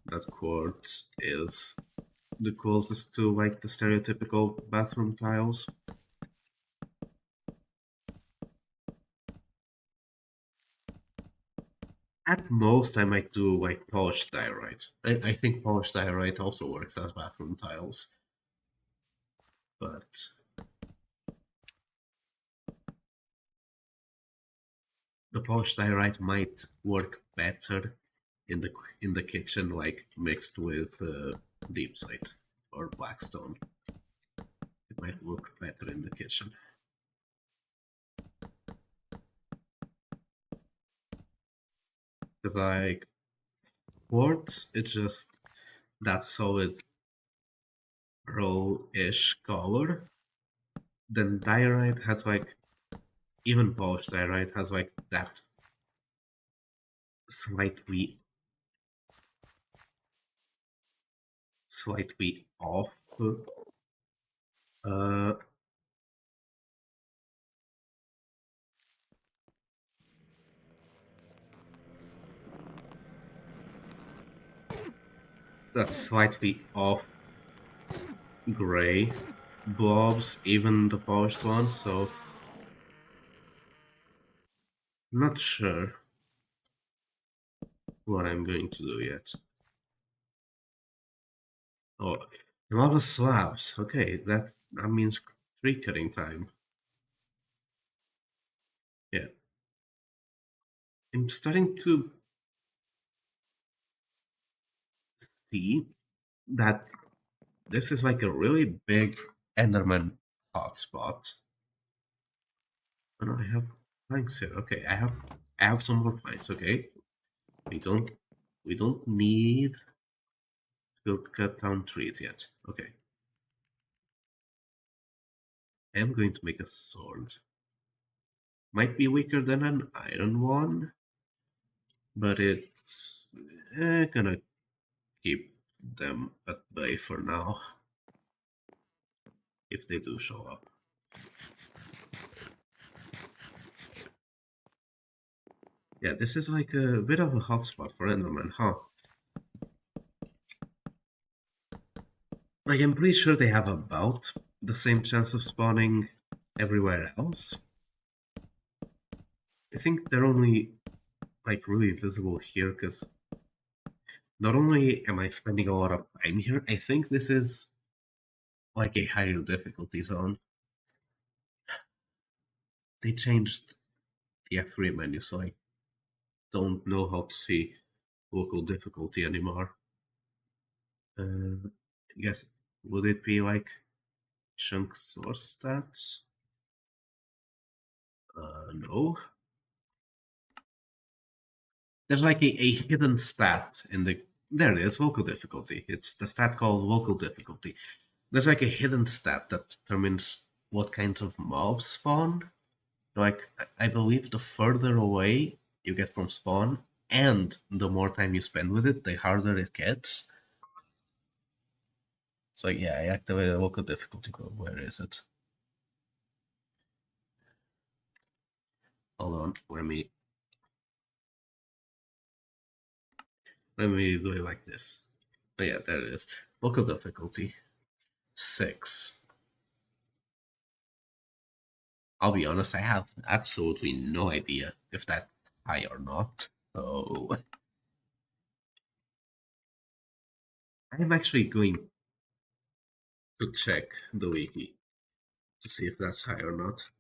that quartz is the closest to like the stereotypical bathroom tiles. At most, I might do like polished diorite. I think polished diorite also works as bathroom tiles. But the polished diorite might work better in the kitchen, like mixed with deep slate or blackstone. It might work better in the kitchen. Because like quartz, it's just that solid pearl-ish color. Then diorite has like, even polished diorite has like that slightly off uh that slightly off gray blobs, even the polished one, so not sure what I'm going to do yet. Oh, a lot of slabs. Okay, that means tree cutting time. Yeah. I'm starting to see that this is like a really big Enderman hotspot. Oh no, I have planks here. Okay, I have some more planks, okay? We don't need to cut down trees yet. Okay. I am going to make a sword. Might be weaker than an iron one, but it's gonna keep them at bay for now, if they do show up. Yeah, this is like a bit of a hotspot for Enderman, huh? Like, I'm pretty sure they have about the same chance of spawning everywhere else. I think they're only, like, really visible here because not only am I spending a lot of time here, I think this is like a higher difficulty zone. They changed the F3 menu, so I don't know how to see local difficulty anymore. I guess, would it be like chunk source stats? No. There's like a hidden stat in the. There it is, local difficulty. It's the stat called local difficulty. There's like a hidden stat that determines what kinds of mobs spawn. Like, I believe the further away you get from spawn, and the more time you spend with it, the harder it gets. So yeah, I activated local difficulty, but where is it? Hold on, let me do it like this. Oh, yeah, there it is. Local difficulty 6. I'll be honest, I have absolutely no idea if that's high or not. So I'm actually going to check the wiki to see if that's high or not.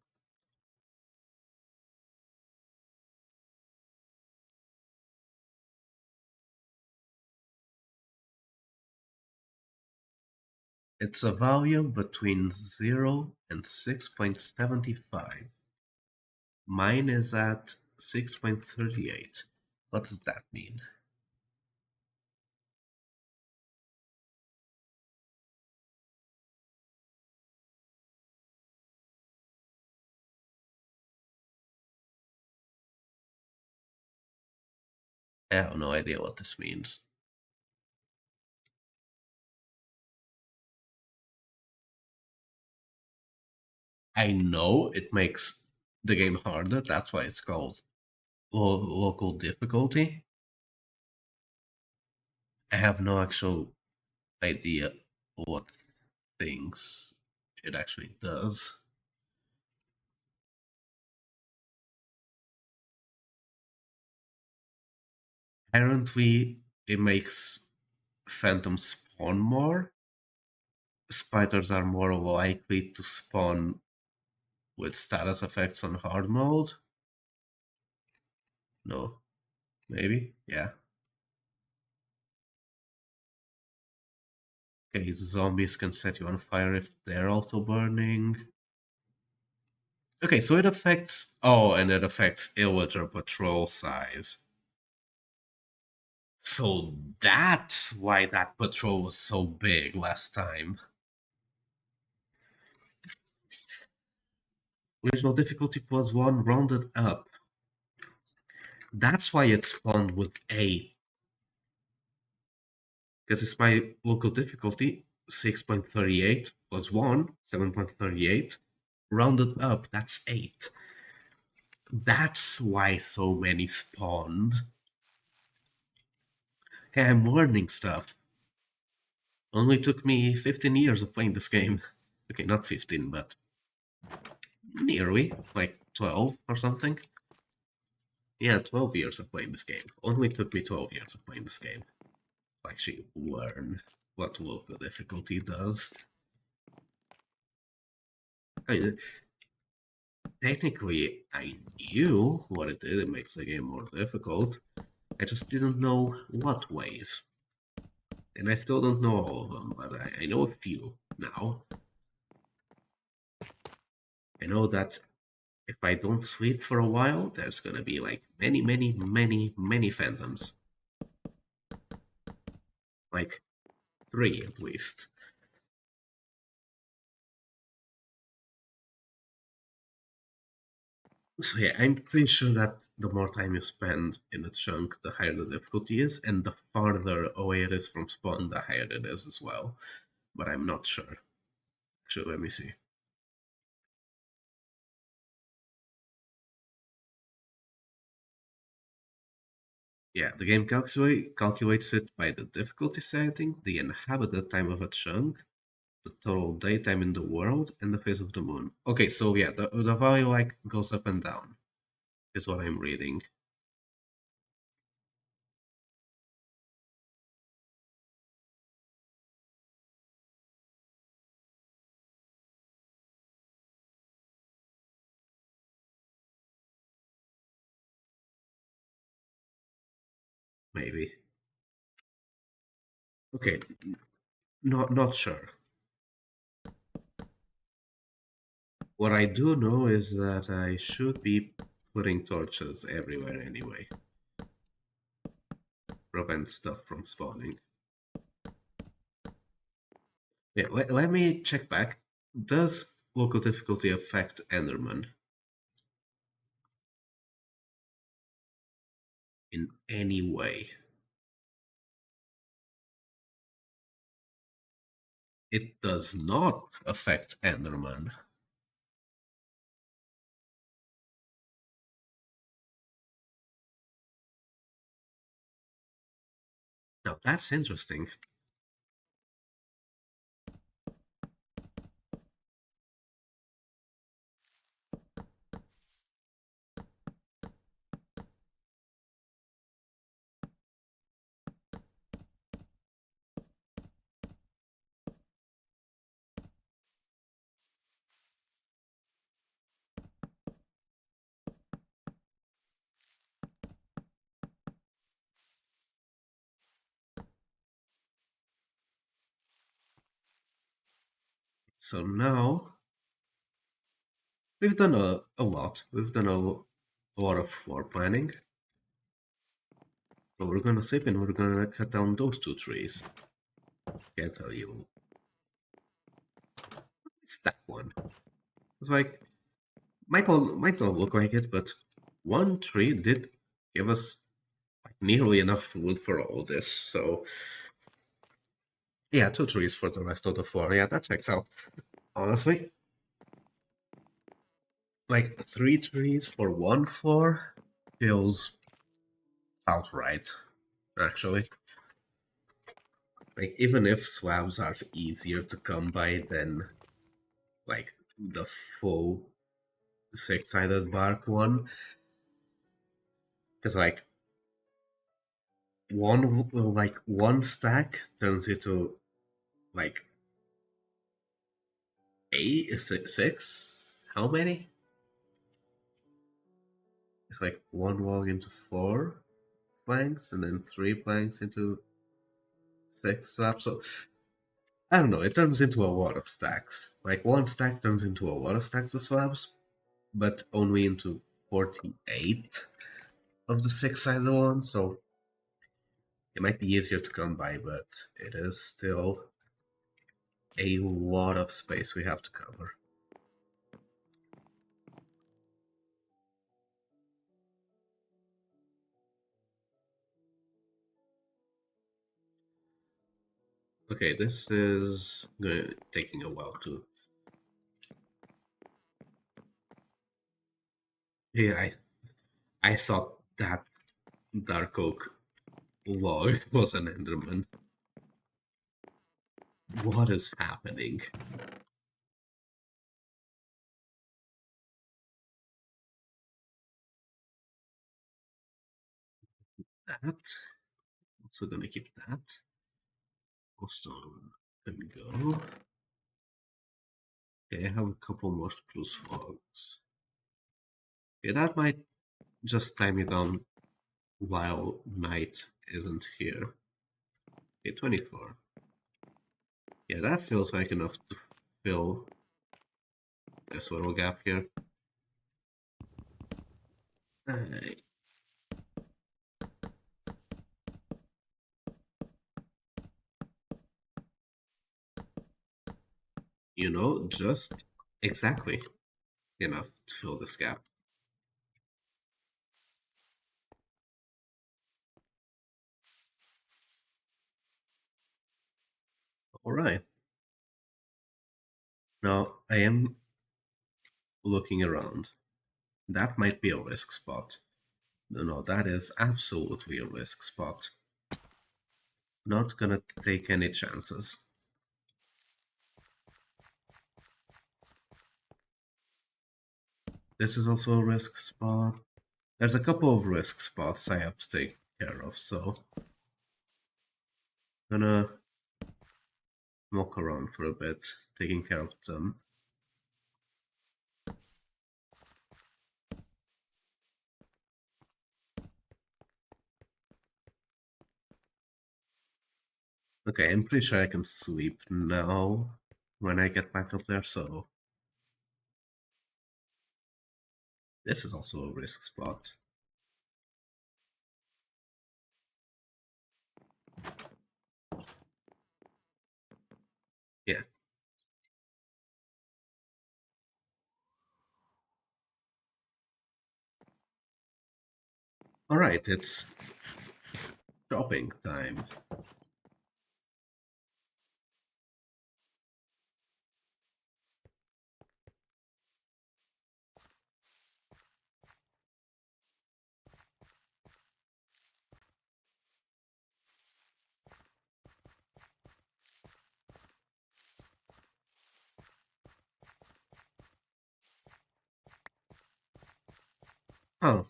It's a value between 0 and 6.75. Mine is at 6.38. What does that mean? I have no idea what this means. I know it makes the game harder, that's why it's called local difficulty. I have no actual idea what things it actually does. Apparently, it makes phantoms spawn more. Spiders are more likely to spawn with status effects on hard mode. No, maybe? Yeah. Okay, zombies can set you on fire if they're also burning. Okay, so it affects. Oh, and it affects illager patrol size. So that's why that patrol was so big last time. Original difficulty +1 rounded up. That's why it spawned with 8. Because it's my local difficulty 6.38 +1, 7.38. Rounded up, that's 8. That's why so many spawned. Okay, I'm learning stuff. Only took me 15 years of playing this game. Okay, not 15, but nearly, like 12 or something. Yeah, 12 years of playing this game. Only took me 12 years of playing this game to actually learn what local difficulty does. I mean, technically, I knew what it did. It makes the game more difficult. I just didn't know what ways. And I still don't know all of them, but I know a few now. I know that if I don't sleep for a while, there's gonna be like many phantoms. Like 3 at least. So yeah, I'm pretty sure that the more time you spend in a chunk, the higher the difficulty is, and the farther away it is from spawn, the higher it is as well. But I'm not sure. Actually, let me see. Yeah, the game calculates it by the difficulty setting, the inhabited time of a chunk, the total daytime in the world, and the phase of the moon. Okay, so yeah, the value like goes up and down, is what I'm reading. Maybe. Okay, not sure. What I do know is that I should be putting torches everywhere anyway. Prevent stuff from spawning. Yeah, let me check back. Does local difficulty affect Enderman in any way? It does not affect Enderman. Now that's interesting. So now we've done a lot. We've done a lot of floor planning. So we're gonna sip and we're gonna cut down those two trees. Can't tell you. It's that one. It's like might not look like it, but one tree did give us like nearly enough food for all this. So yeah, two trees for the rest of the floor. Yeah, that checks out. Honestly, like three trees for one floor feels outright. Actually, like even if slabs are easier to come by than like the full six-sided bark one, because one stack turns into like eight, six. How many? It's like one wall into four planks, and then three planks into six slabs. So I don't know. It turns into a lot of stacks. Like one stack turns into a lot of stacks of slabs, but only into 48 of the six-sided ones. So it might be easier to come by, but it is still a lot of space we have to cover. Okay, this is taking a while to. Yeah, I thought that Dark Oak log was an Enderman. What is happening? That. Also gonna keep that. Glowstone can go. Okay, I have a couple more spruce logs. Yeah, that might just tie me down while night isn't here. Okay, 24. Yeah, that feels like enough to fill this little gap here. Alright. You know, just exactly enough to fill this gap. Alright. Now, I am looking around. That might be a risk spot. No, that is absolutely a risk spot. Not gonna take any chances. This is also a risk spot. There's a couple of risk spots I have to take care of, so gonna walk around for a bit, taking care of them. Okay, I'm pretty sure I can sweep now when I get back up there, so this is also a risk spot. Yeah. Alright, it's shopping time. Oh,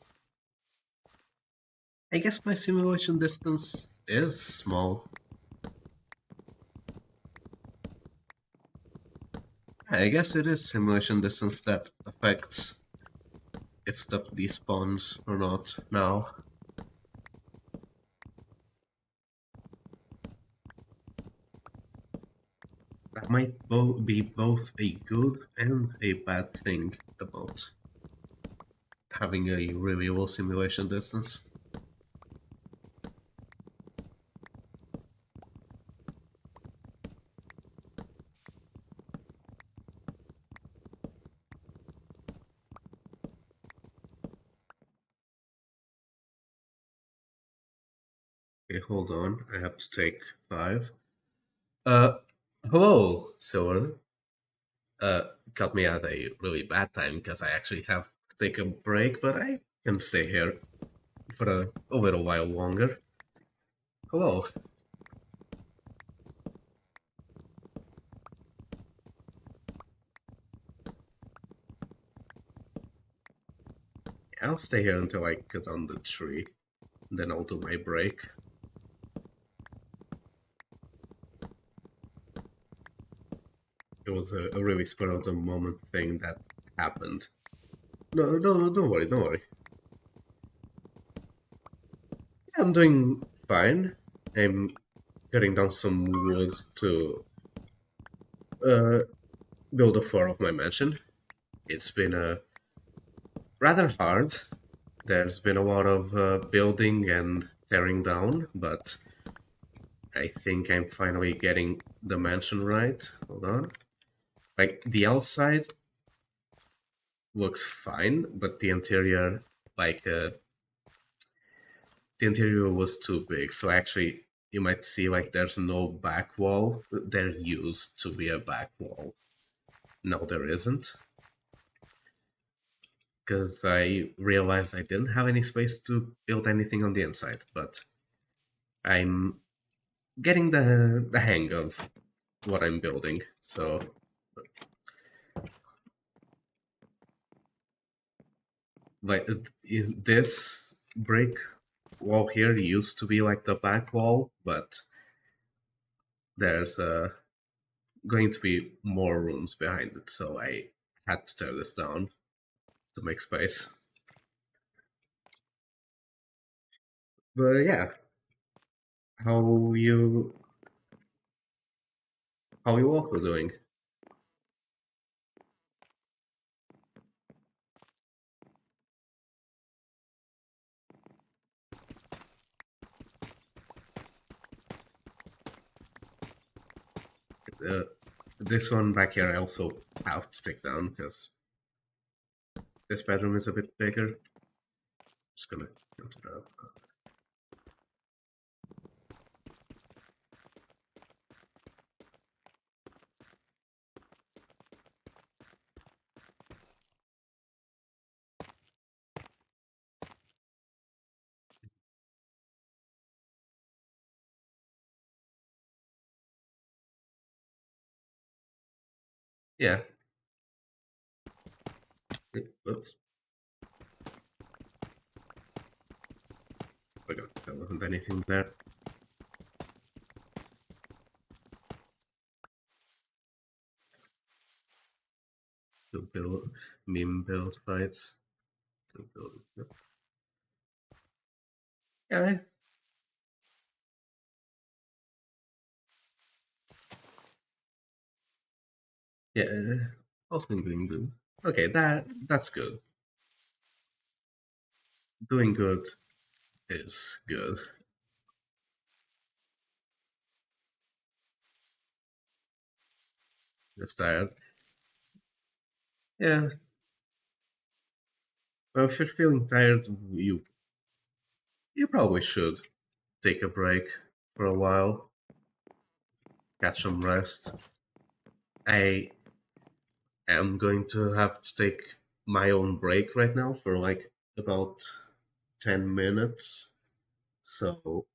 I guess my simulation distance is small. I guess it is simulation distance that affects if stuff despawns or not now. That might be both a good and a bad thing about having a really low simulation distance. Okay, hold on. I have to take 5. Uh, hello, Silver. Got me at a really bad time because I actually have to take a break, but I can stay here for a little while longer. Hello. I'll stay here until I cut on the tree. Then I'll do my break. It was a really spur of the moment thing that happened. No, don't worry, don't worry. I'm doing fine. I'm cutting down some wood to uh, build a floor of my mansion. It's been rather hard. There's been a lot of building and tearing down, but I think I'm finally getting the mansion right. Hold on. Like, the outside looks fine, but the interior, like, the interior was too big. So actually, you might see, like, there's no back wall. There used to be a back wall. No, there isn't. Because I realized I didn't have any space to build anything on the inside, but I'm getting the hang of what I'm building. So like this brick wall here used to be like the back wall, but there's going to be more rooms behind it, so I had to tear this down to make space. But yeah, how you how you also doing? Uh, this one back here I also have to take down because this bedroom is a bit bigger. Just gonna go to the yeah. Oops. Forgot there wasn't anything there. To build meme build fights. To build. Yeah, Yeah, also doing good. Okay, that's good. Doing good is good. Just tired. Yeah, well, if you're feeling tired, you probably should take a break for a while, catch some rest. I am going to have to take my own break right now for like about 10 minutes. So,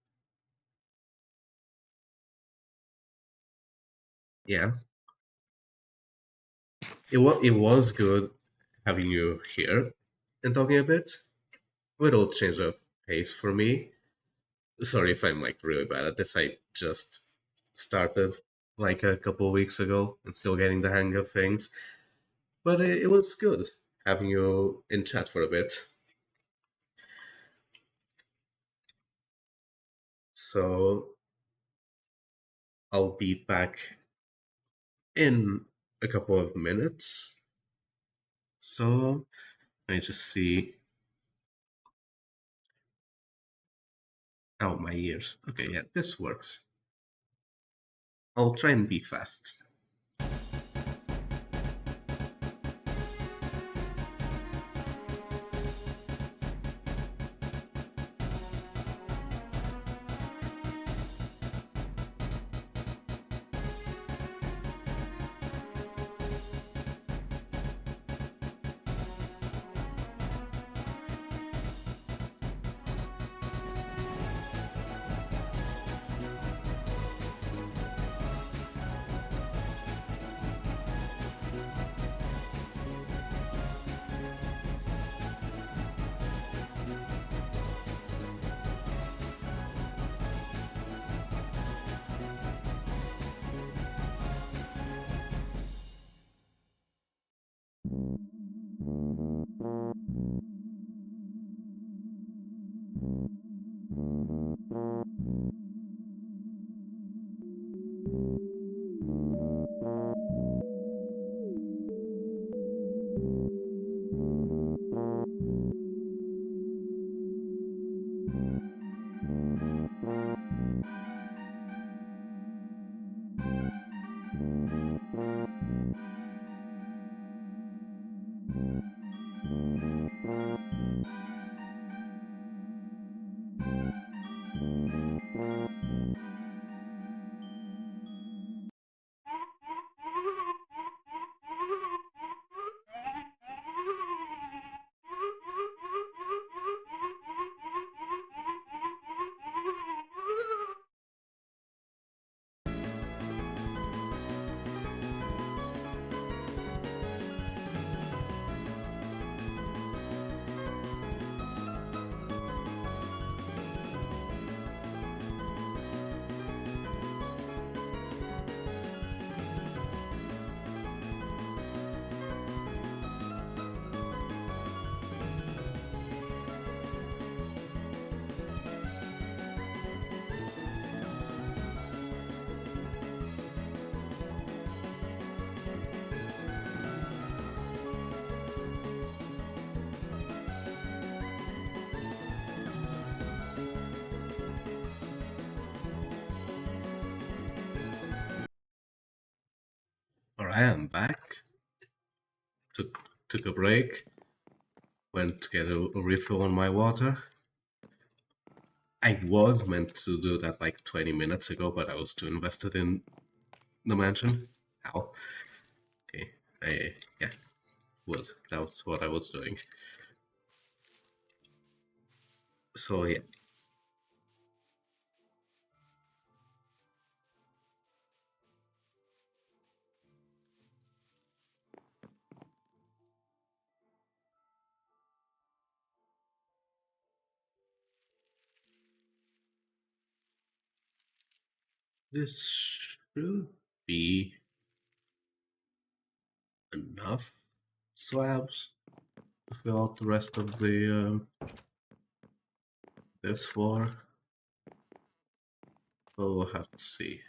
yeah, it was good having you here and talking a bit. Little change of pace for me. Sorry if I'm like really bad at this. I just started like a couple of weeks ago and still getting the hang of things. But it was good having you in chat for a bit. So I'll be back in a couple of minutes. So I just see. Oh, my ears. Okay, yeah, this works. I'll try and be fast. Alright, I'm back. Took a break. Went to get a refill on my water. I was meant to do that like 20 minutes ago, but I was too invested in the mansion. Ow. Okay. Yeah, was. That was what I was doing. So yeah, this should be enough slabs to fill out the rest of the this floor. But we'll have to see.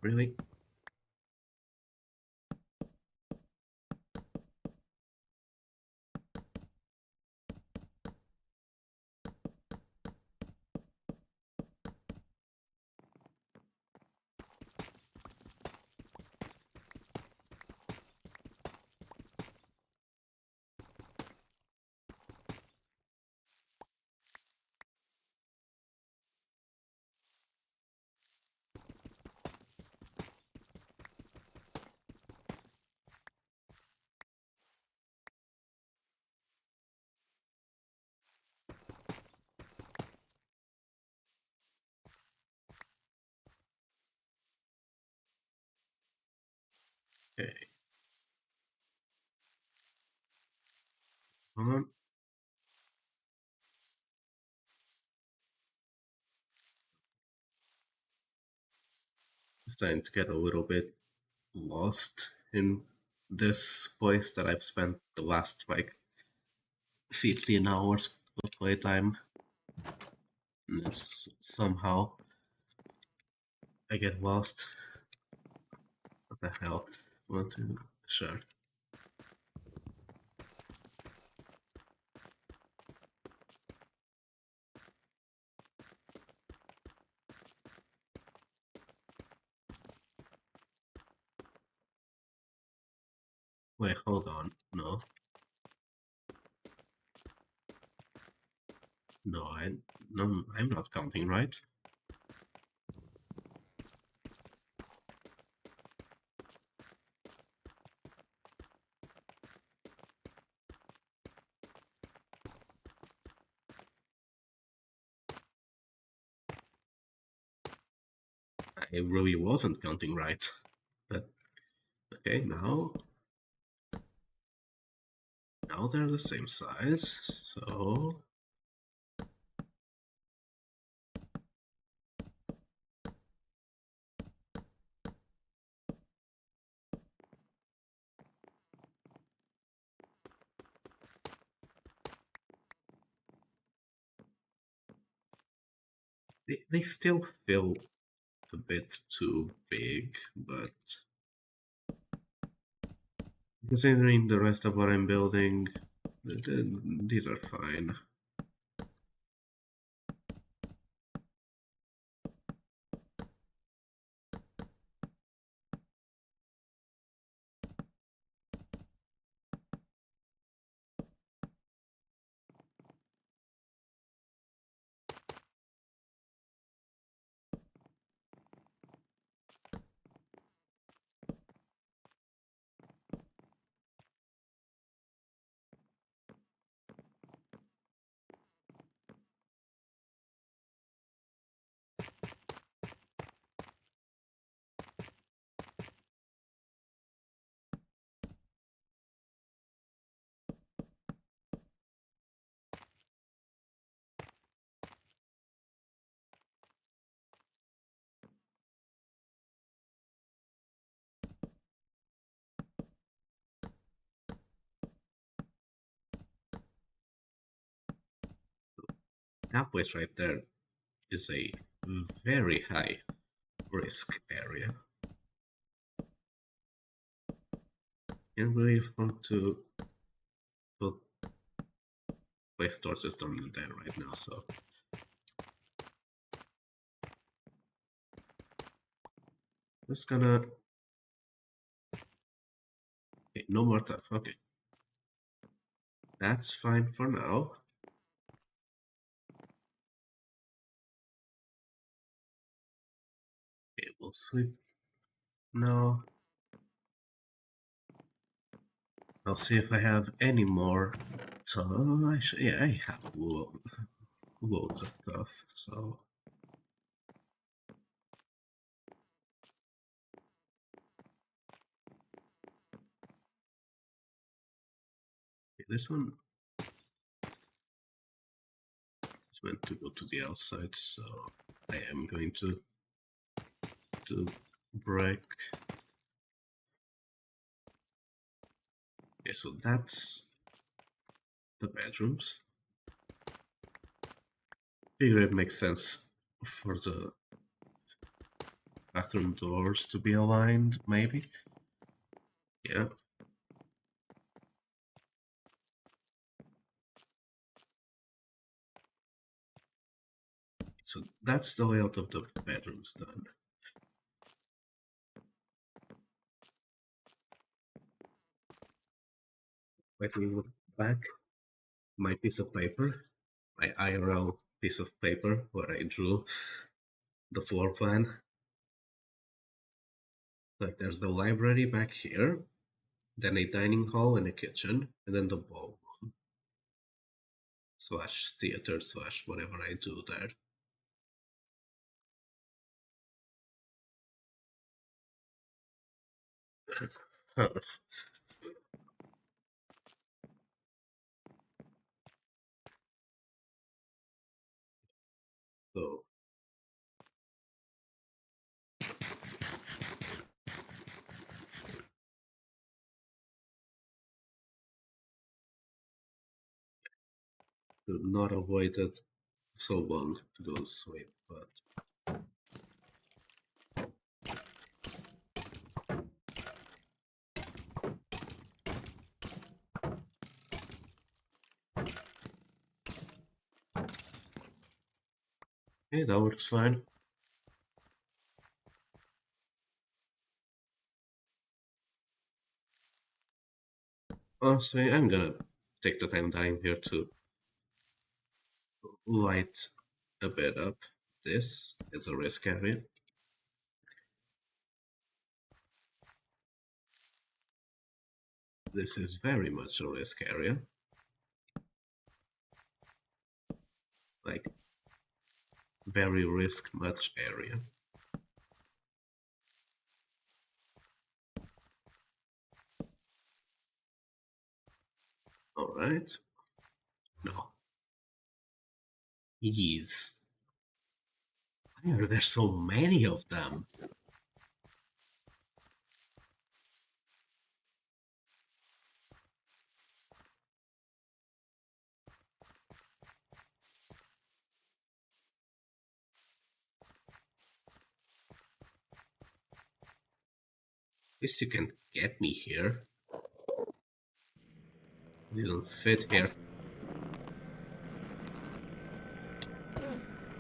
Really? Okay. Um, Starting to get a little bit lost in this place that I've spent the last like 15 hours of playtime. And it's somehow I get lost. What the hell? Want to sure. Wait, hold on. No. No, I'm not counting right. I really wasn't counting right. But okay, now they're the same size, so they still feel a bit too big, but considering the rest of what I'm building, these are fine. That place right there is a very high risk area. Can't really afford to put place storage system there right now, so just gonna okay, no more stuff. Okay, that's fine for now. Okay, we'll sleep now. I'll see if I have any more. So yeah, I have loads of stuff. So okay, this one is meant to go to the outside, so I am going to break. Okay, so that's the bedrooms. Figure it makes sense for the bathroom doors to be aligned, maybe? Yeah. So that's the layout of the bedrooms done. Let me look back. My piece of paper, my IRL piece of paper where I drew the floor plan. Like there's the library back here, then a dining hall and a kitchen, and then the ballroom slash theater slash whatever I do there. So not avoided so long to go sleep, but hey, that works fine. Honestly, I'm gonna take the time dying here to light a bit up. This is a risk area. This is very much a risk area. Like, very risk much area. Alright. No. Ease. Why are there so many of them? At least you can get me here. It didn't fit here.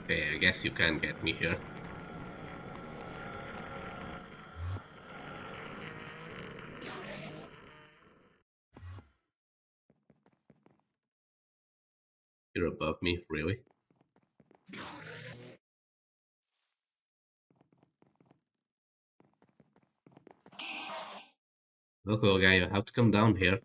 Okay, I guess you can get me here. You're above me, really? Look, little guy, you have to come down here.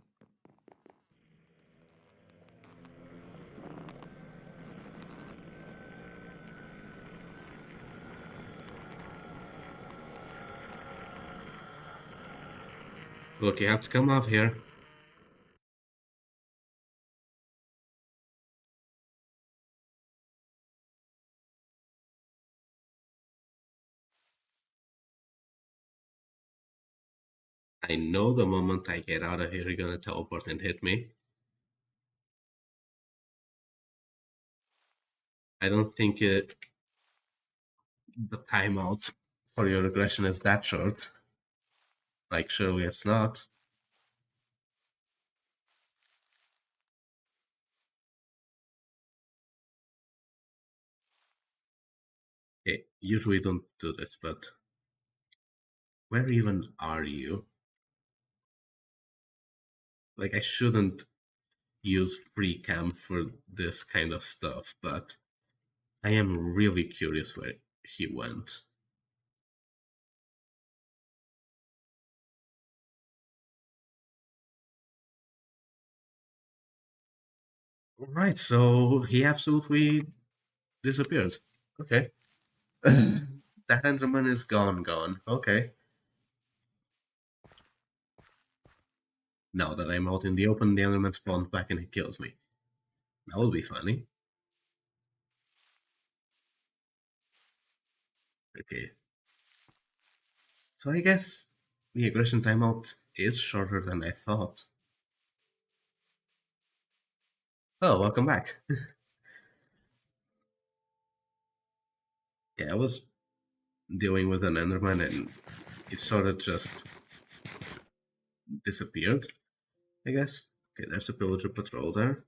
Look, you have to come up here. I know the moment I get out of here, you're gonna teleport and hit me. I don't think the timeout for your aggression is that short. Like, surely it's not. Okay, usually don't do this, but where even are you? Like, I shouldn't use free cam for this kind of stuff, but I am really curious where he went. Right, so he absolutely disappeared. Okay. That Enderman is gone. Okay. Now that I'm out in the open, the Enderman spawns back and he kills me. That would be funny. Okay. So I guess the aggression timeout is shorter than I thought. Oh, welcome back. Yeah, I was dealing with an Enderman and it sort of just disappeared, I guess. Okay, there's a pillager patrol there.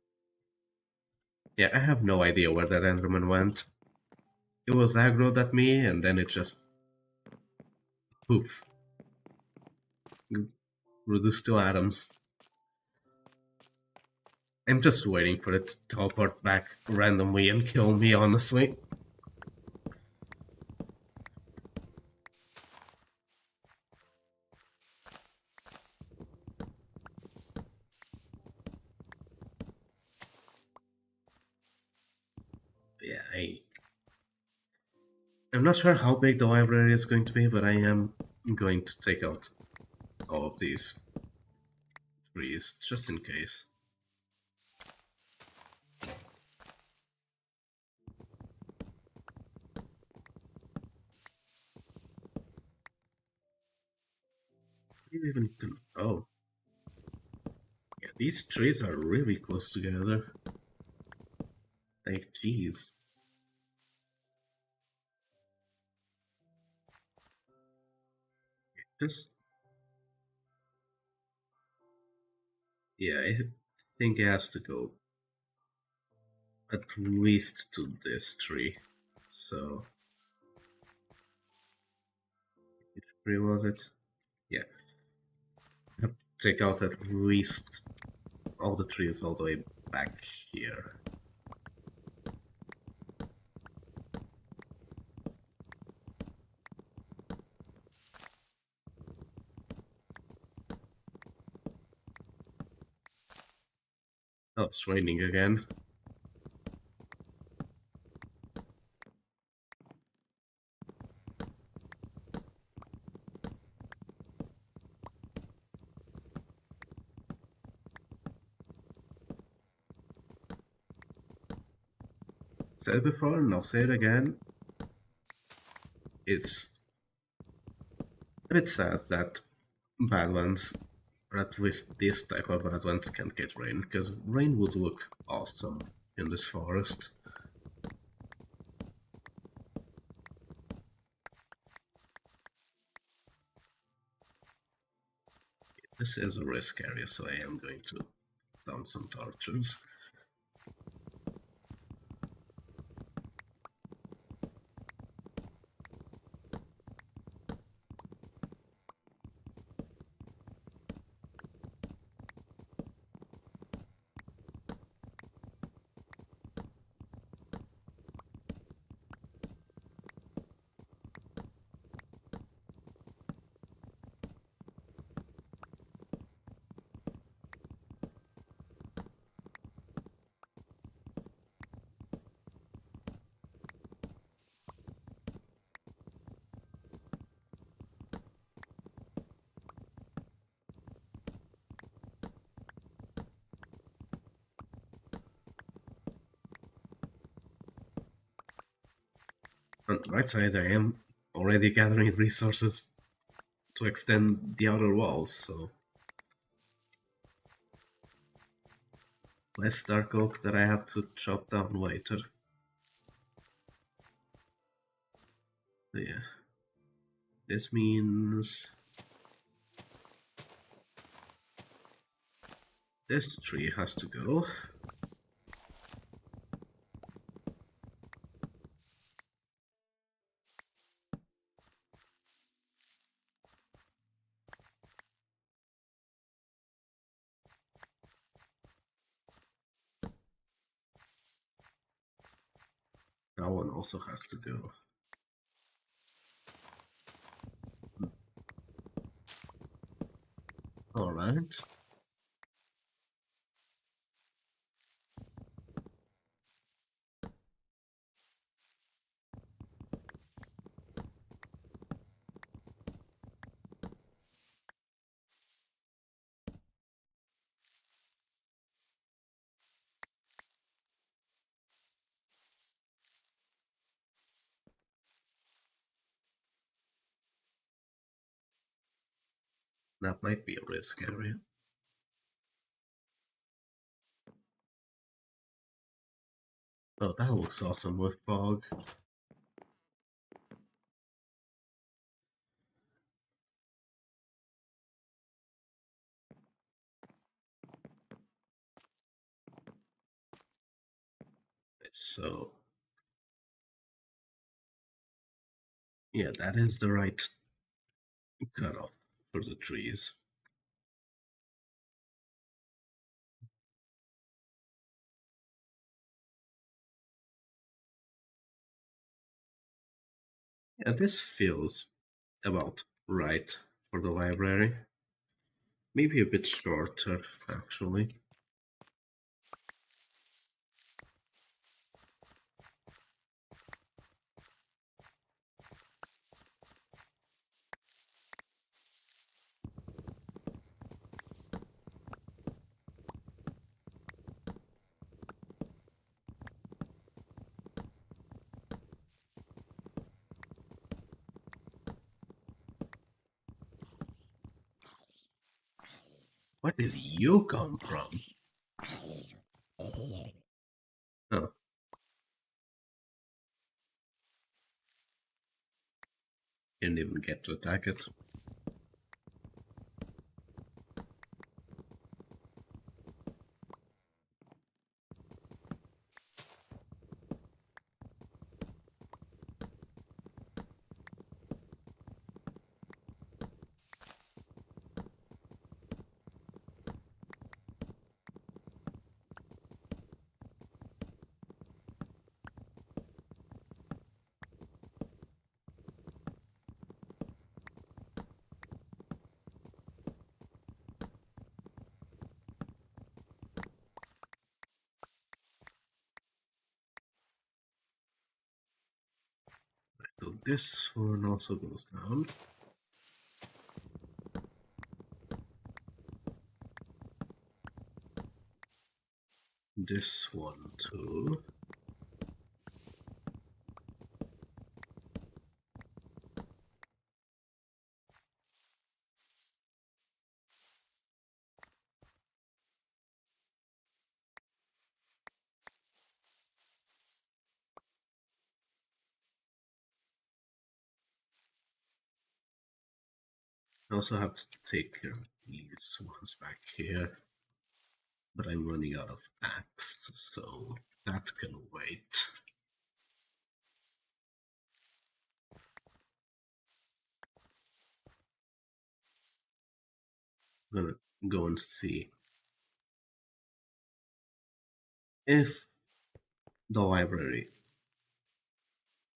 Yeah, I have no idea where that Enderman went. It was aggroed at me and then it just poof. Reduced to atoms. I'm just waiting for it to teleport back randomly and kill me, honestly. Yeah, I'm not sure how big the library is going to be, but I am going to take out all of these trees, just in case. You even can... Oh. Yeah, these trees are really close together. Like, jeez. Just... Yeah, I think it has to go at least to this tree. So... Which tree was it? Yeah. I have to take out at least all the trees all the way back here. Oh, it's raining again. Said it before and I'll say it again. It's a bit sad that Badlands, or at least this type of Badlands, can't get rain, because rain would look awesome in this forest. This is a risk area, so I am going to dump some torches. On the right side, I am already gathering resources to extend the outer walls, so less dark oak that I have to chop down later. So yeah, this means this tree has to go. That one also has to go. Alright. That might be a risk area. Oh, that looks awesome with fog. So, yeah, that is the right cutoff for the trees. Yeah, this feels about right for the library. Maybe a bit shorter, actually. Where did you come from? Oh, didn't even get to attack it. So this one also goes down. This one too. I also have to take care of these ones back here. But I'm running out of axe, so that can wait. I'm gonna go and see if the library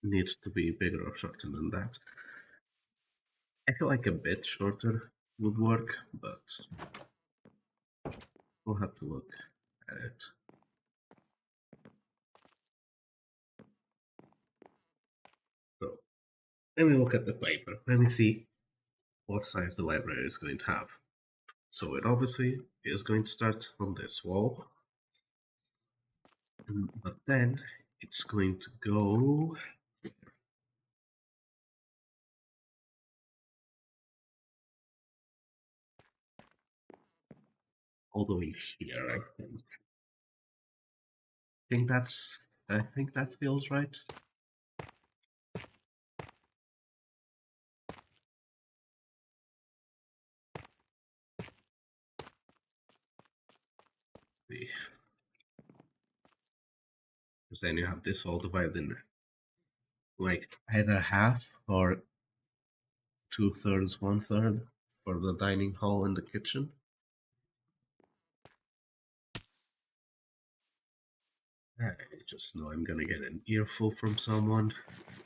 needs to be bigger or shorter than that. I feel like a bit shorter would work, but we'll have to look at it. So let me look at the paper. Let me see what size the library is going to have. So it obviously is going to start on this wall, but then it's going to go all the way here, I think. I think that feels right. See. Because then you have this all divided in like either half or 2/3, 1/3 for the dining hall and the kitchen. I just know I'm gonna get an earful from someone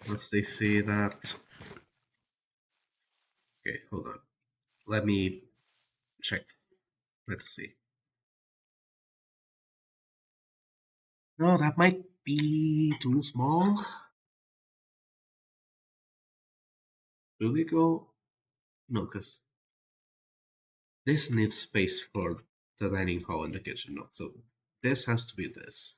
once they say that. Okay, hold on. Let me check. Let's see. No, that might be too small. Will we go? No, because this needs space for the dining hall and the kitchen. No, so this has to be this.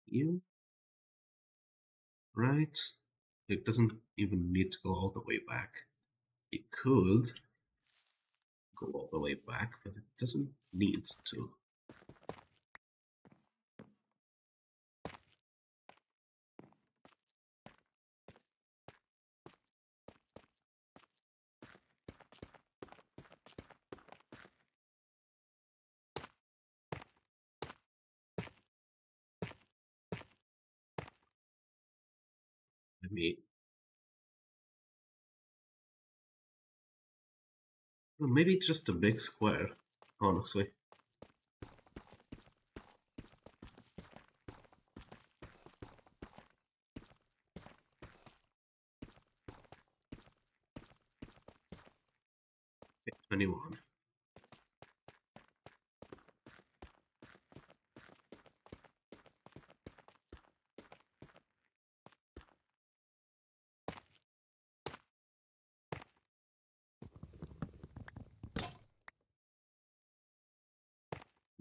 You right? It doesn't even need to go all the way back. It could go all the way back, but it doesn't need to. Let me. Well, maybe it's just a big square, honestly. Okay, 21.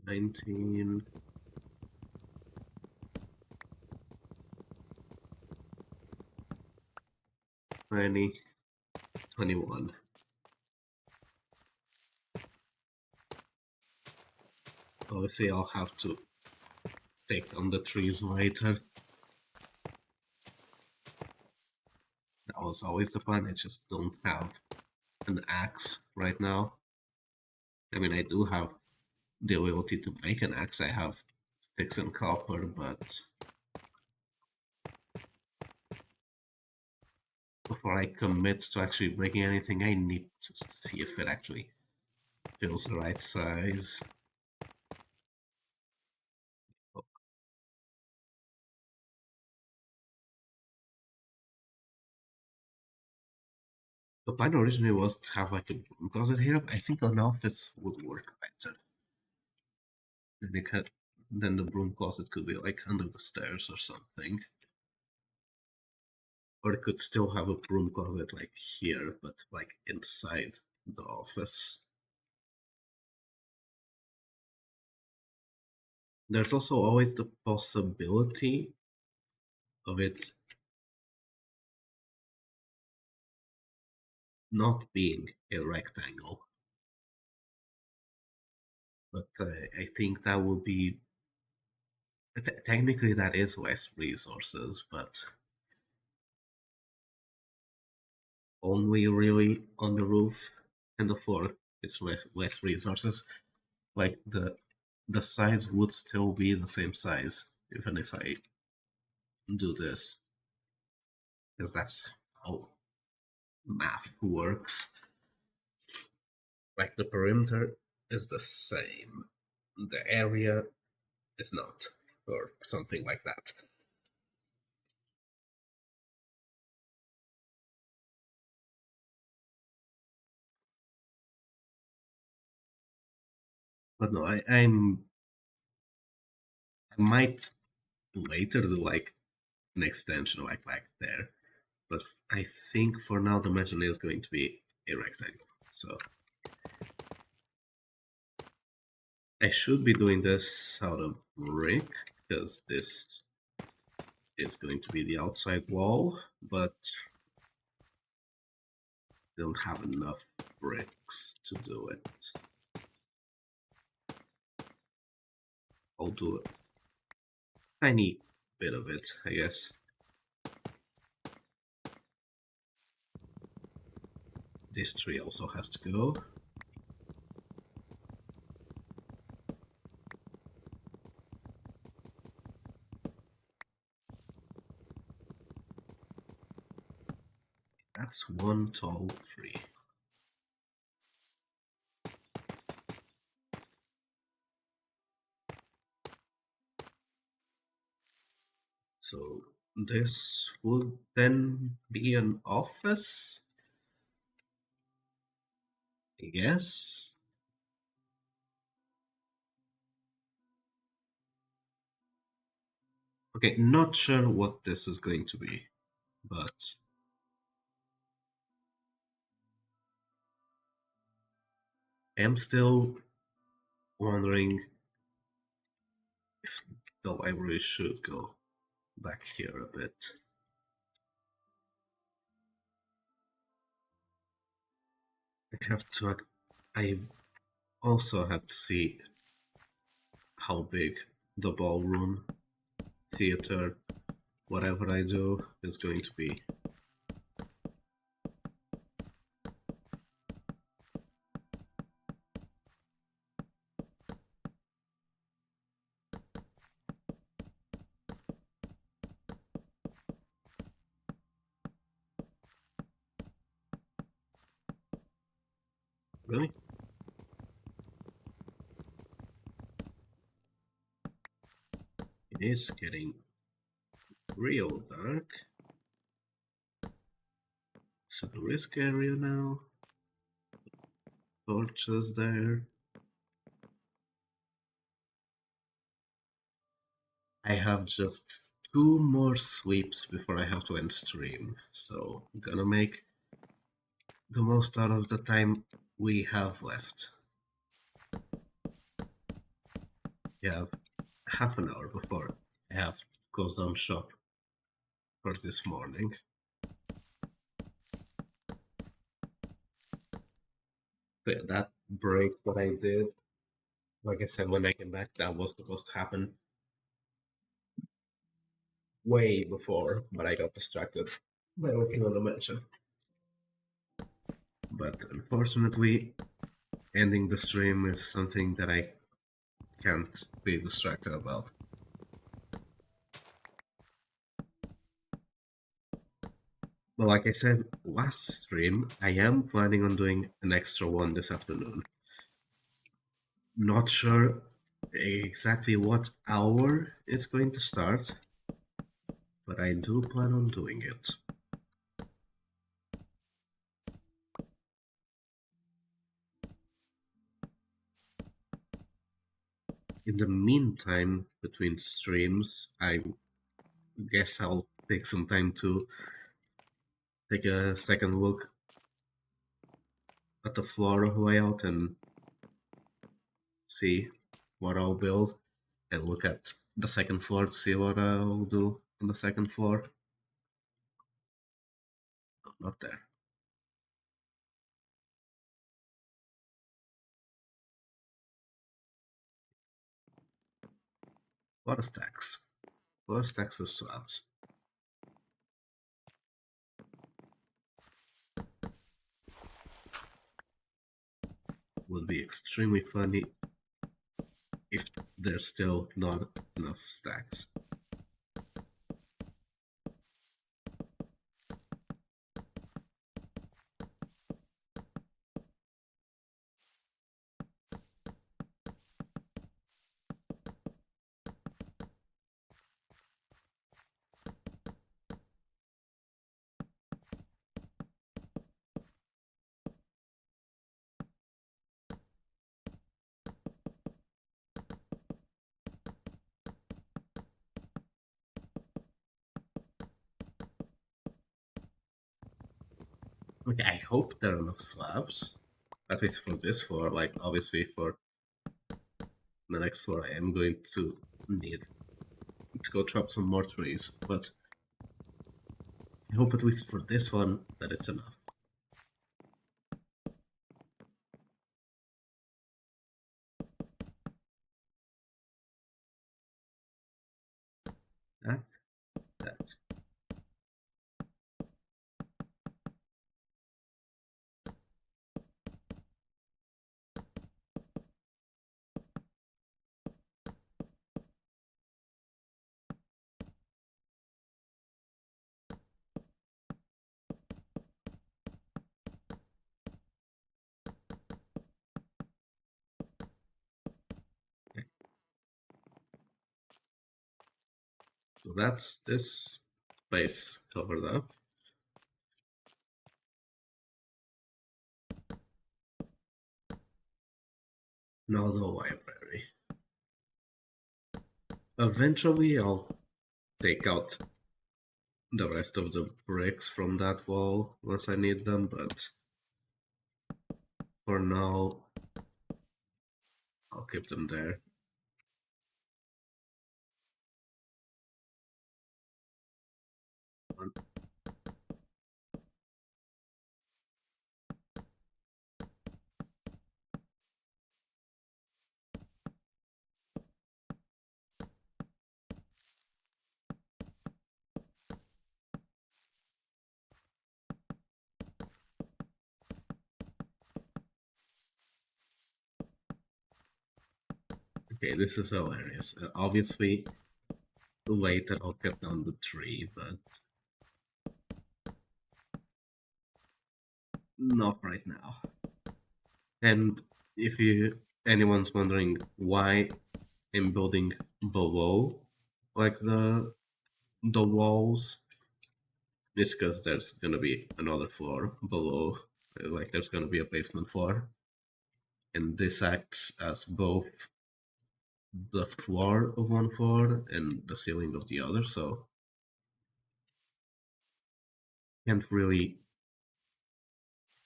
$19. 20. 21. Obviously, I'll have to take down the trees later. That was always the plan. I just don't have an axe right now. I mean, I do have the ability to make an axe. I have sticks and copper, but before I commit to actually breaking anything, I need to see if it actually feels the right size. The plan originally was to have like a broom closet here. I think an office would work better. Then the broom closet could be like under the stairs or something. Or it could still have a broom closet like here, but like inside the office. There's also always the possibility of it not being a rectangle. But I think that would be... Technically that is less resources, but only really on the roof and the floor it's less resources. Like the sides would still be the same size even if I do this, because that's how math works. Like the perimeter is the same, the area is not, or something like that. But no, I might later do like an extension like there, but I think for now the measure is going to be a rectangle. So I should be doing this out of brick because this is going to be the outside wall, but I don't have enough bricks to do it. I'll do a tiny bit of it, I guess. This tree also has to go. That's one tall tree. So this would then be an office, I guess. Okay, not sure what this is going to be, but I am still wondering if the library should go back here a bit. I also have to see how big the ballroom, theater, whatever I do is going to be. Really? It is getting real dark. So the risk area now. Torches there. I have just 2 more sweeps before I have to end stream. So I'm gonna make the most out of the time we have left. We have half an hour before I have to close down shop for this morning. But yeah, that break that I did, like I said, when I came back, that was supposed to happen way before, but I got distracted by working on the mention. But unfortunately, ending the stream is something that I can't be distracted about. But like I said last stream, I am planning on doing an extra one this afternoon. Not sure exactly what hour it's going to start, but I do plan on doing it. In the meantime, between streams, I guess I'll take some time to take a second look at the floor layout and see what I'll build, and look at the second floor to see what I'll do on the second floor. No, not there. A lot of stacks. A lot of stacks of slabs. Would be extremely funny if there's still not enough stacks. Okay, I hope there are enough slabs. At least for this floor. Like, obviously for the next floor I am going to need to go chop some more trees, but I hope at least for this one that it's enough. That. Okay. So that's this place covered up. Now the library. Eventually I'll take out the rest of the bricks from that wall once I need them, but for now I'll keep them there. Okay, this is hilarious. Obviously, later I'll cut down the tree, but not right now. And if anyone's wondering why I'm building below, like the walls, it's because there's gonna be another floor below, like there's gonna be a basement floor, and this acts as both the floor of one floor and the ceiling of the other, so can't really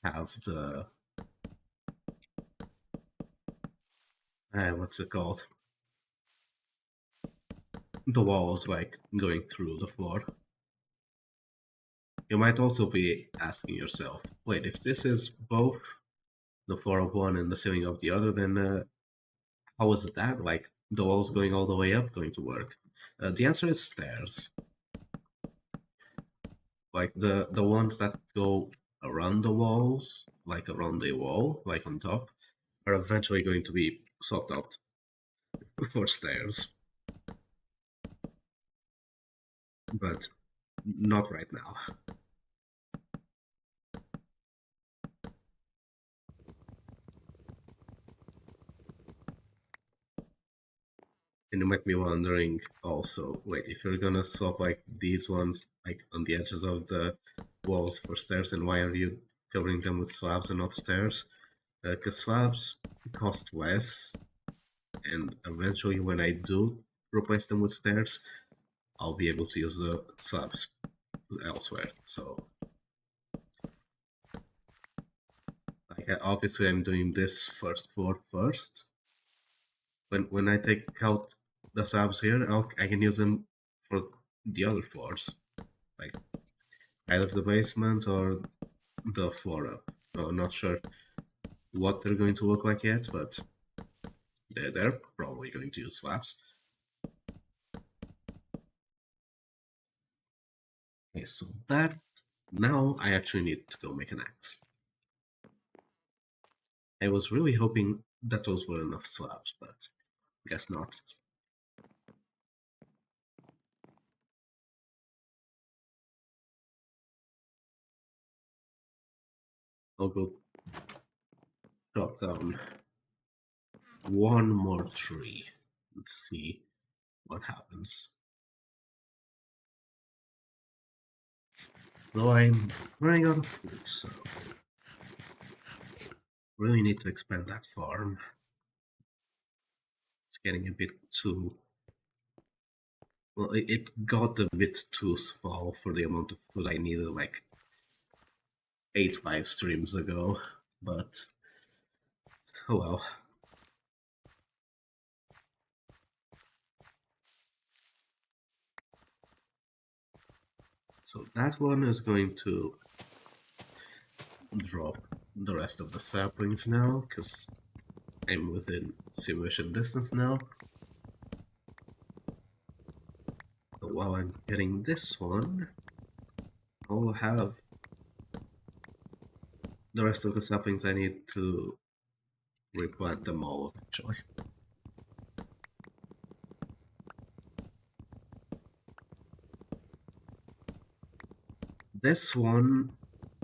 have the what's it called? The walls like going through the floor. You might also be asking yourself, wait, if this is both the floor of one and the ceiling of the other, then how is that, like, the walls going all the way up going to work? The answer is stairs. Like, the ones that go around the walls, like around the wall, like on top, are eventually going to be swapped out for stairs. But not right now. And you might be wondering also, wait, if you're gonna swap like these ones like on the edges of the walls for stairs, and why are you covering them with slabs and not stairs? Because slabs cost less, and eventually when I do replace them with stairs, I'll be able to use the slabs elsewhere. So, like, obviously I'm doing this first floor first. When I take out the slabs here, I can use them for the other floors, like either the basement or the floor up. I'm not sure what they're going to look like yet, but they're probably going to use slabs. Okay, so that, now I actually need to go make an axe. I was really hoping that those were enough slabs, but guess not. I'll go chop down one more tree and see what happens. Though I'm running out of food, so really need to expand that farm. It's getting a bit too, well, it got a bit too small for the amount of food I needed like 8 live streams ago, but oh well. So that one is going to drop the rest of the saplings now, because I'm within simulation distance now. But while I'm getting this one, I'll have the rest of the saplings I need to replant them all eventually. This one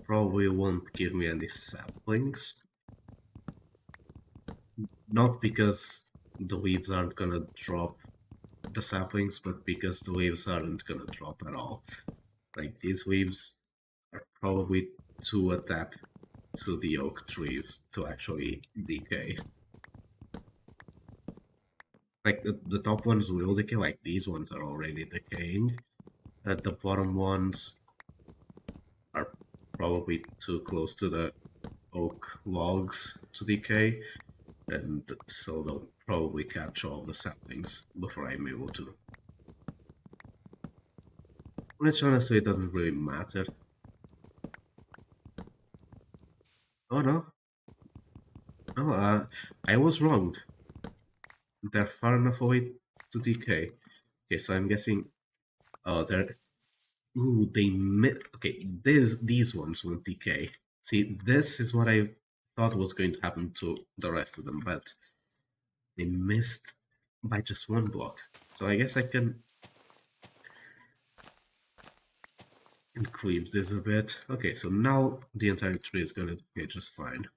probably won't give me any saplings. Not because the leaves aren't gonna drop the saplings, but because the leaves aren't gonna drop at all. Like, these leaves are probably too attached to the oak trees to actually decay. Like, the top ones will decay, like these ones are already decaying. The bottom ones are probably too close to the oak logs to decay, and so they'll probably catch all the saplings before I'm able to. Which honestly doesn't really matter. Oh no. No, I was wrong. They're far enough away to decay. Okay, so I'm guessing. Oh, they're. Ooh, okay, these ones won't decay. See, this is what I thought was going to happen to the rest of them, but they missed by just one block. So I guess I can increase this a bit. Okay, so now the entire tree is going to decay just fine.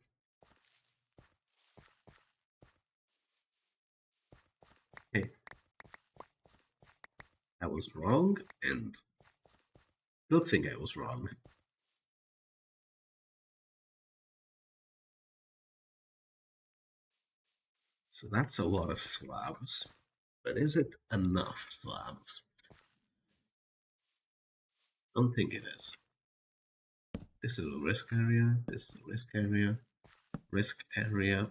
I was wrong, and good thing I was wrong. So that's a lot of slabs. But is it enough slabs? Don't think it is. This is a risk area, this is a risk area, risk area,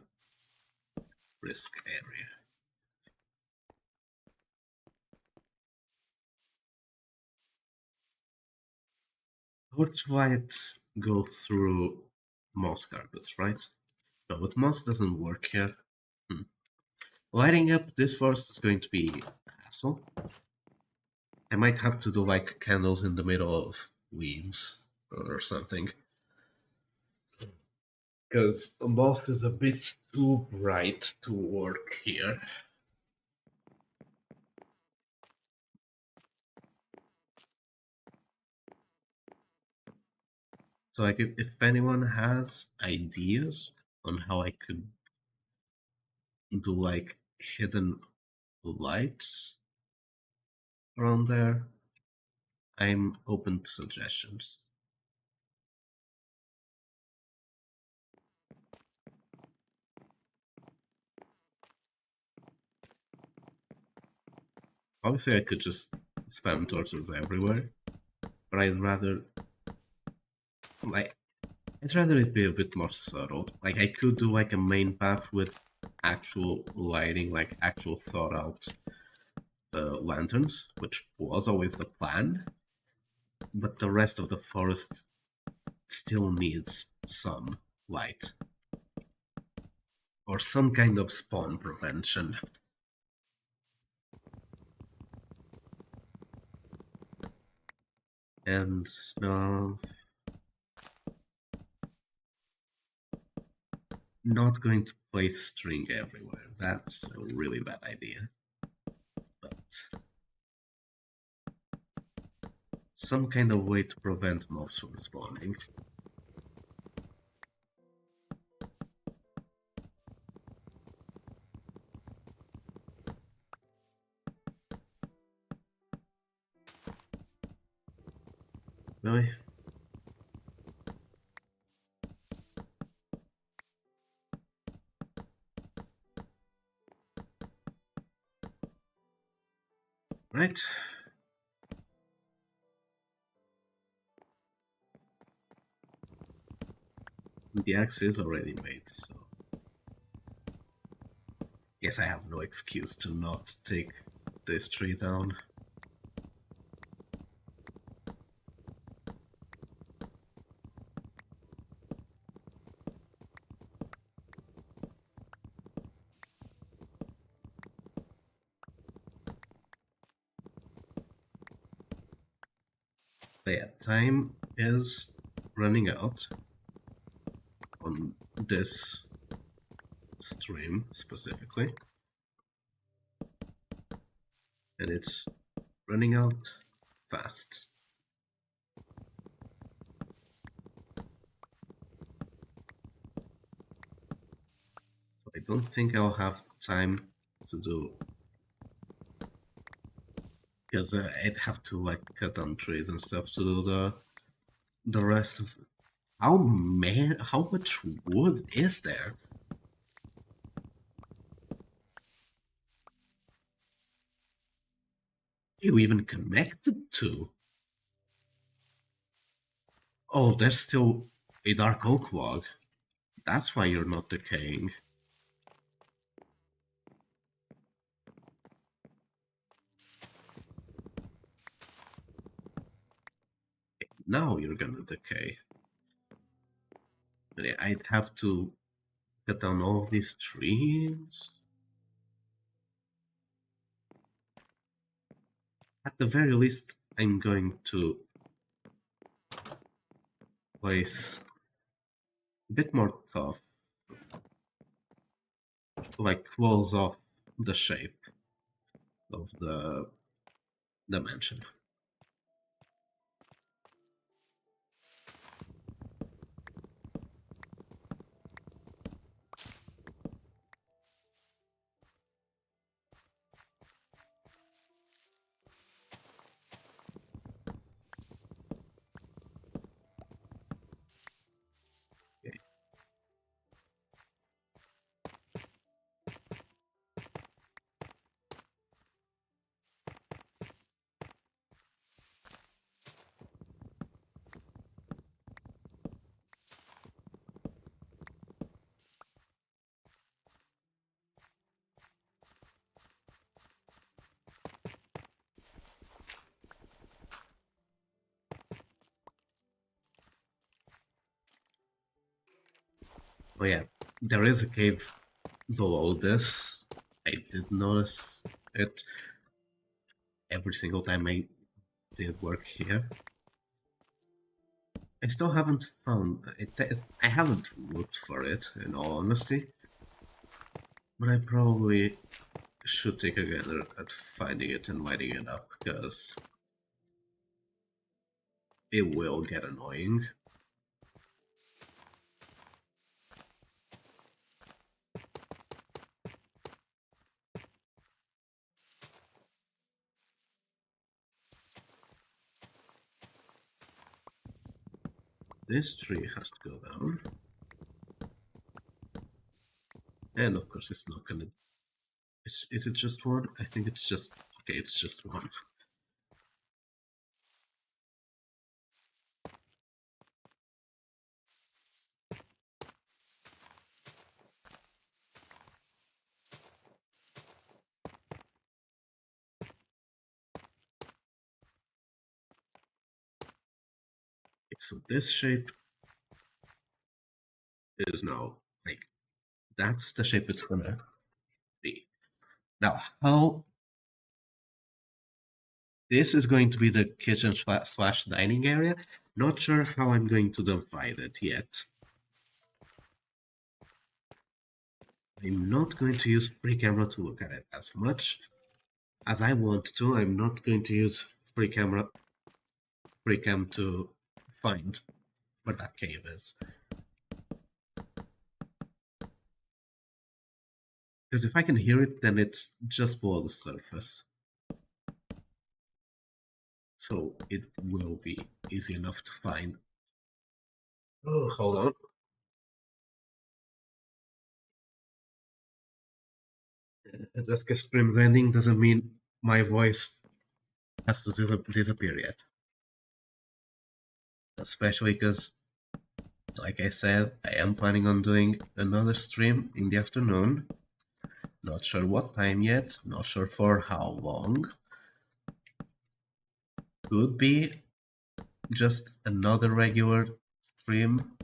risk area. Torchlights go through moss carpets, right? No, but moss doesn't work here. Lighting up this forest is going to be a hassle. I might have to do like candles in the middle of leaves or something. Because moss is a bit too bright to work here. So like if anyone has ideas on how I could do like hidden lights around there, I'm open to suggestions. Obviously I could just spam torches everywhere, but I'd rather it be a bit more subtle. Like I could do like a main path with actual lighting, like actual thought out lanterns, which was always the plan, but the rest of the forest still needs some light or some kind of spawn prevention. And no, not going to place string everywhere. That's a really bad idea. But some kind of way to prevent mobs from spawning. Really? Right? The axe is already made, so yes, I have no excuse to not take this tree down. But yeah, time is running out on this stream specifically, and it's running out fast. So I don't think I'll have time to do, because I'd have to like cut down trees and stuff to do the rest of. How much wood is there? You even connected to? Oh, there's still a dark oak log. That's why you're not decaying. Now you're gonna decay. But yeah, I'd have to cut down all of these trees. At the very least, I'm going to place a bit more tough, like close off the shape of the dimension. Oh yeah, there is a cave below this. I did notice it every single time I did work here. I still haven't found it. I haven't looked for it, in all honesty. But I probably should take a gander at finding it and lighting it up, because it will get annoying. This tree has to go down. And of course it's not gonna... Is it just one? I think it's just... Okay, it's just one. So this shape is now, like, that's the shape it's gonna be. Now, how... This is going to be the kitchen slash dining area. Not sure how I'm going to divide it yet. I'm not going to use free camera to look at it as much as I want to. I'm not going to use free cam to find where that cave is. Because if I can hear it, then it's just below the surface. So it will be easy enough to find. Oh, hold on. Just because stream landing doesn't mean my voice has to disappear yet. Especially because, like I said, I am planning on doing another stream in the afternoon. Not sure what time yet, not sure for how long. Could be just another regular stream,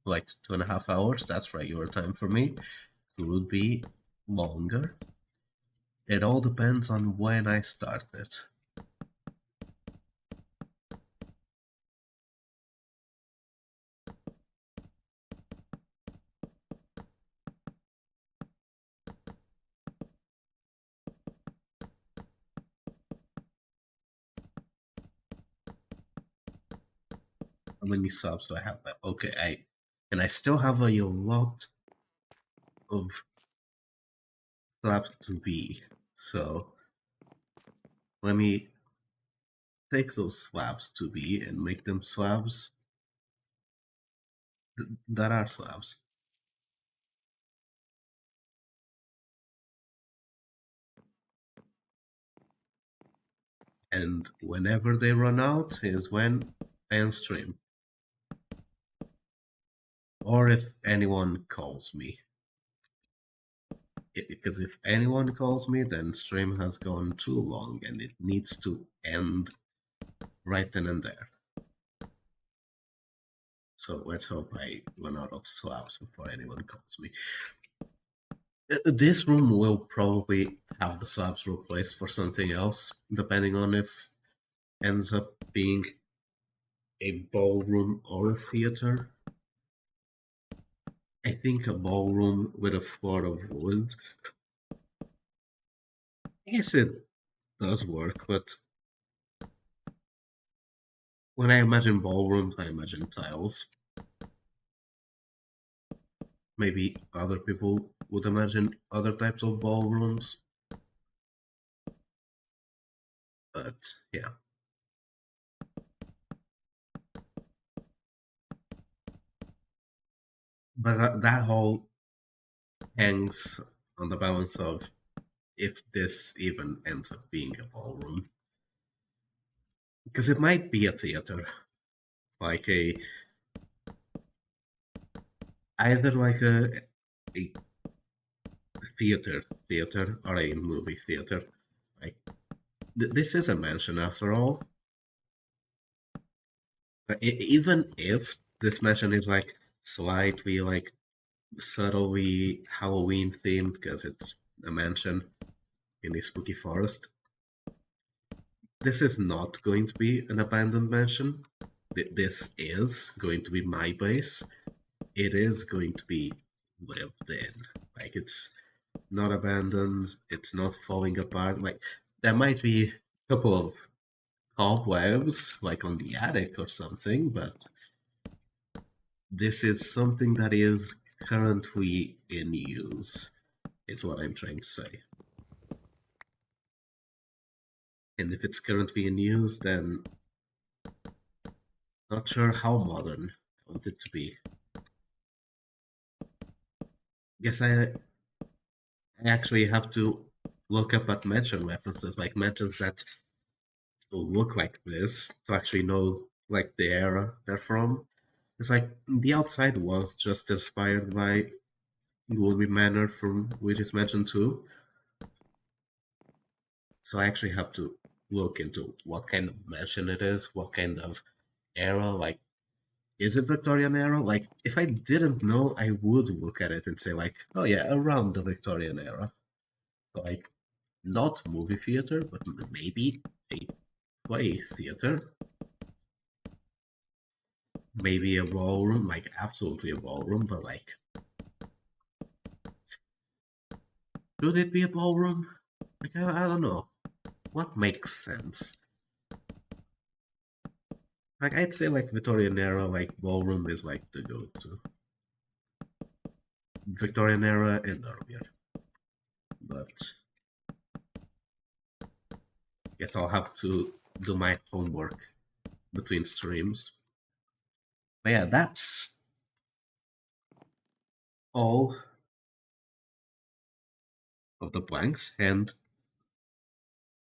like 2.5 hours. That's regular time for me. Could be longer. It all depends on when I start it. How many subs do I have? Okay, I still have a lot of slabs to be. So let me take those slabs to be and make them slabs that are slabs. And whenever they run out is when I end stream. Or if anyone calls me. Because if anyone calls me, then stream has gone too long and it needs to end right then and there. So let's hope I run out of slabs before anyone calls me. This room will probably have the slabs replaced for something else, depending on if ends up being a ballroom or a theater. I think a ballroom with a floor of wood. I guess it does work, but when I imagine ballrooms, I imagine tiles. Maybe other people would imagine other types of ballrooms. But yeah. But that whole hangs on the balance of if this even ends up being a ballroom. Because it might be a theater. Like either like a theater or a movie theater. Like this is a mansion after all. But even if this mansion is like slightly like subtly Halloween themed because it's a mansion in a spooky forest. This is not going to be an abandoned mansion. This is going to be my base. It is going to be lived in. Like, it's not abandoned, it's not falling apart. Like, there might be a couple of cobwebs, like on the attic or something, but this is something that is currently in use, is what I'm trying to say. And if it's currently in use, then not sure how modern I want it to be. Guess I actually have to look up at mansion references, like mansions that look like this, to actually know like the era they're from. It's like the outside was just inspired by Woolby Manor from Luigi's Mansion 2. So I actually have to look into what kind of mansion it is, what kind of era, like, is it Victorian era? Like, if I didn't know, I would look at it and say, like, oh yeah, around the Victorian era. Like, not movie theater, but maybe a play theater. Maybe a ballroom, like, absolutely a ballroom, but like, should it be a ballroom? Like, I don't know. What makes sense? Like, I'd say, like, Victorian era, like, ballroom is, like, the go-to. Victorian era and earlier. But guess I'll have to do my homework between streams. But yeah, that's all of the blanks, and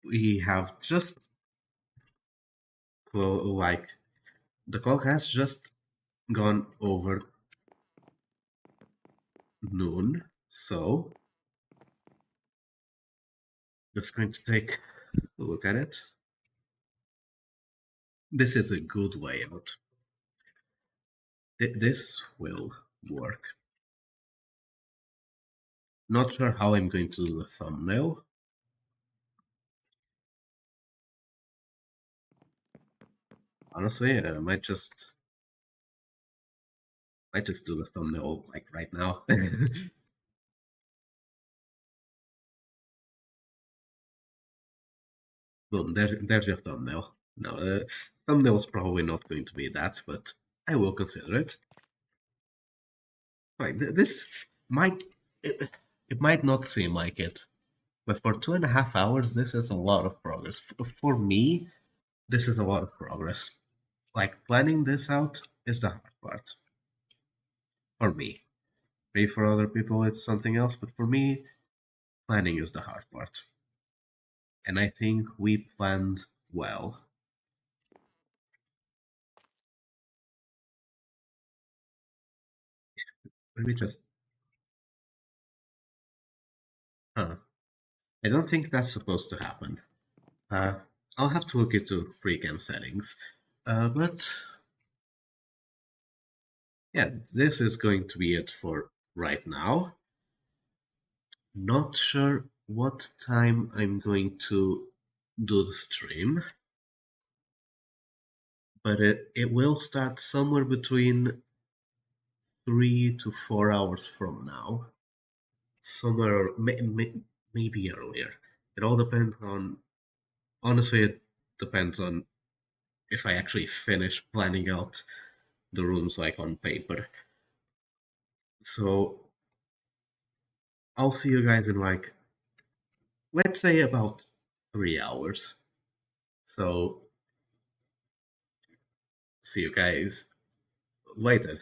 we have just like, the clock has just gone over noon, so just going to take a look at it. This is a good layout. This will work. Not sure how I'm going to do the thumbnail. Honestly, I might just do the thumbnail like right now. Boom, there's your thumbnail. No, thumbnail's probably not going to be that, but I will consider it. Right, this might it might not seem like it, but for 2.5 hours, this is a lot of progress. For me, this is a lot of progress. Like, planning this out is the hard part. For me. Maybe for other people it's something else, but for me, planning is the hard part. And I think we planned well. Maybe just. Huh. I don't think that's supposed to happen. Uh, I'll have to look into free cam settings. But yeah, this is going to be it for right now. Not sure what time I'm going to do the stream, but it will start somewhere between 3 to 4 hours from now. Somewhere, maybe earlier. It all depends on. Honestly, it depends on if I actually finish planning out the rooms like on paper. So I'll see you guys in, like, let's say about 3 hours. So see you guys later.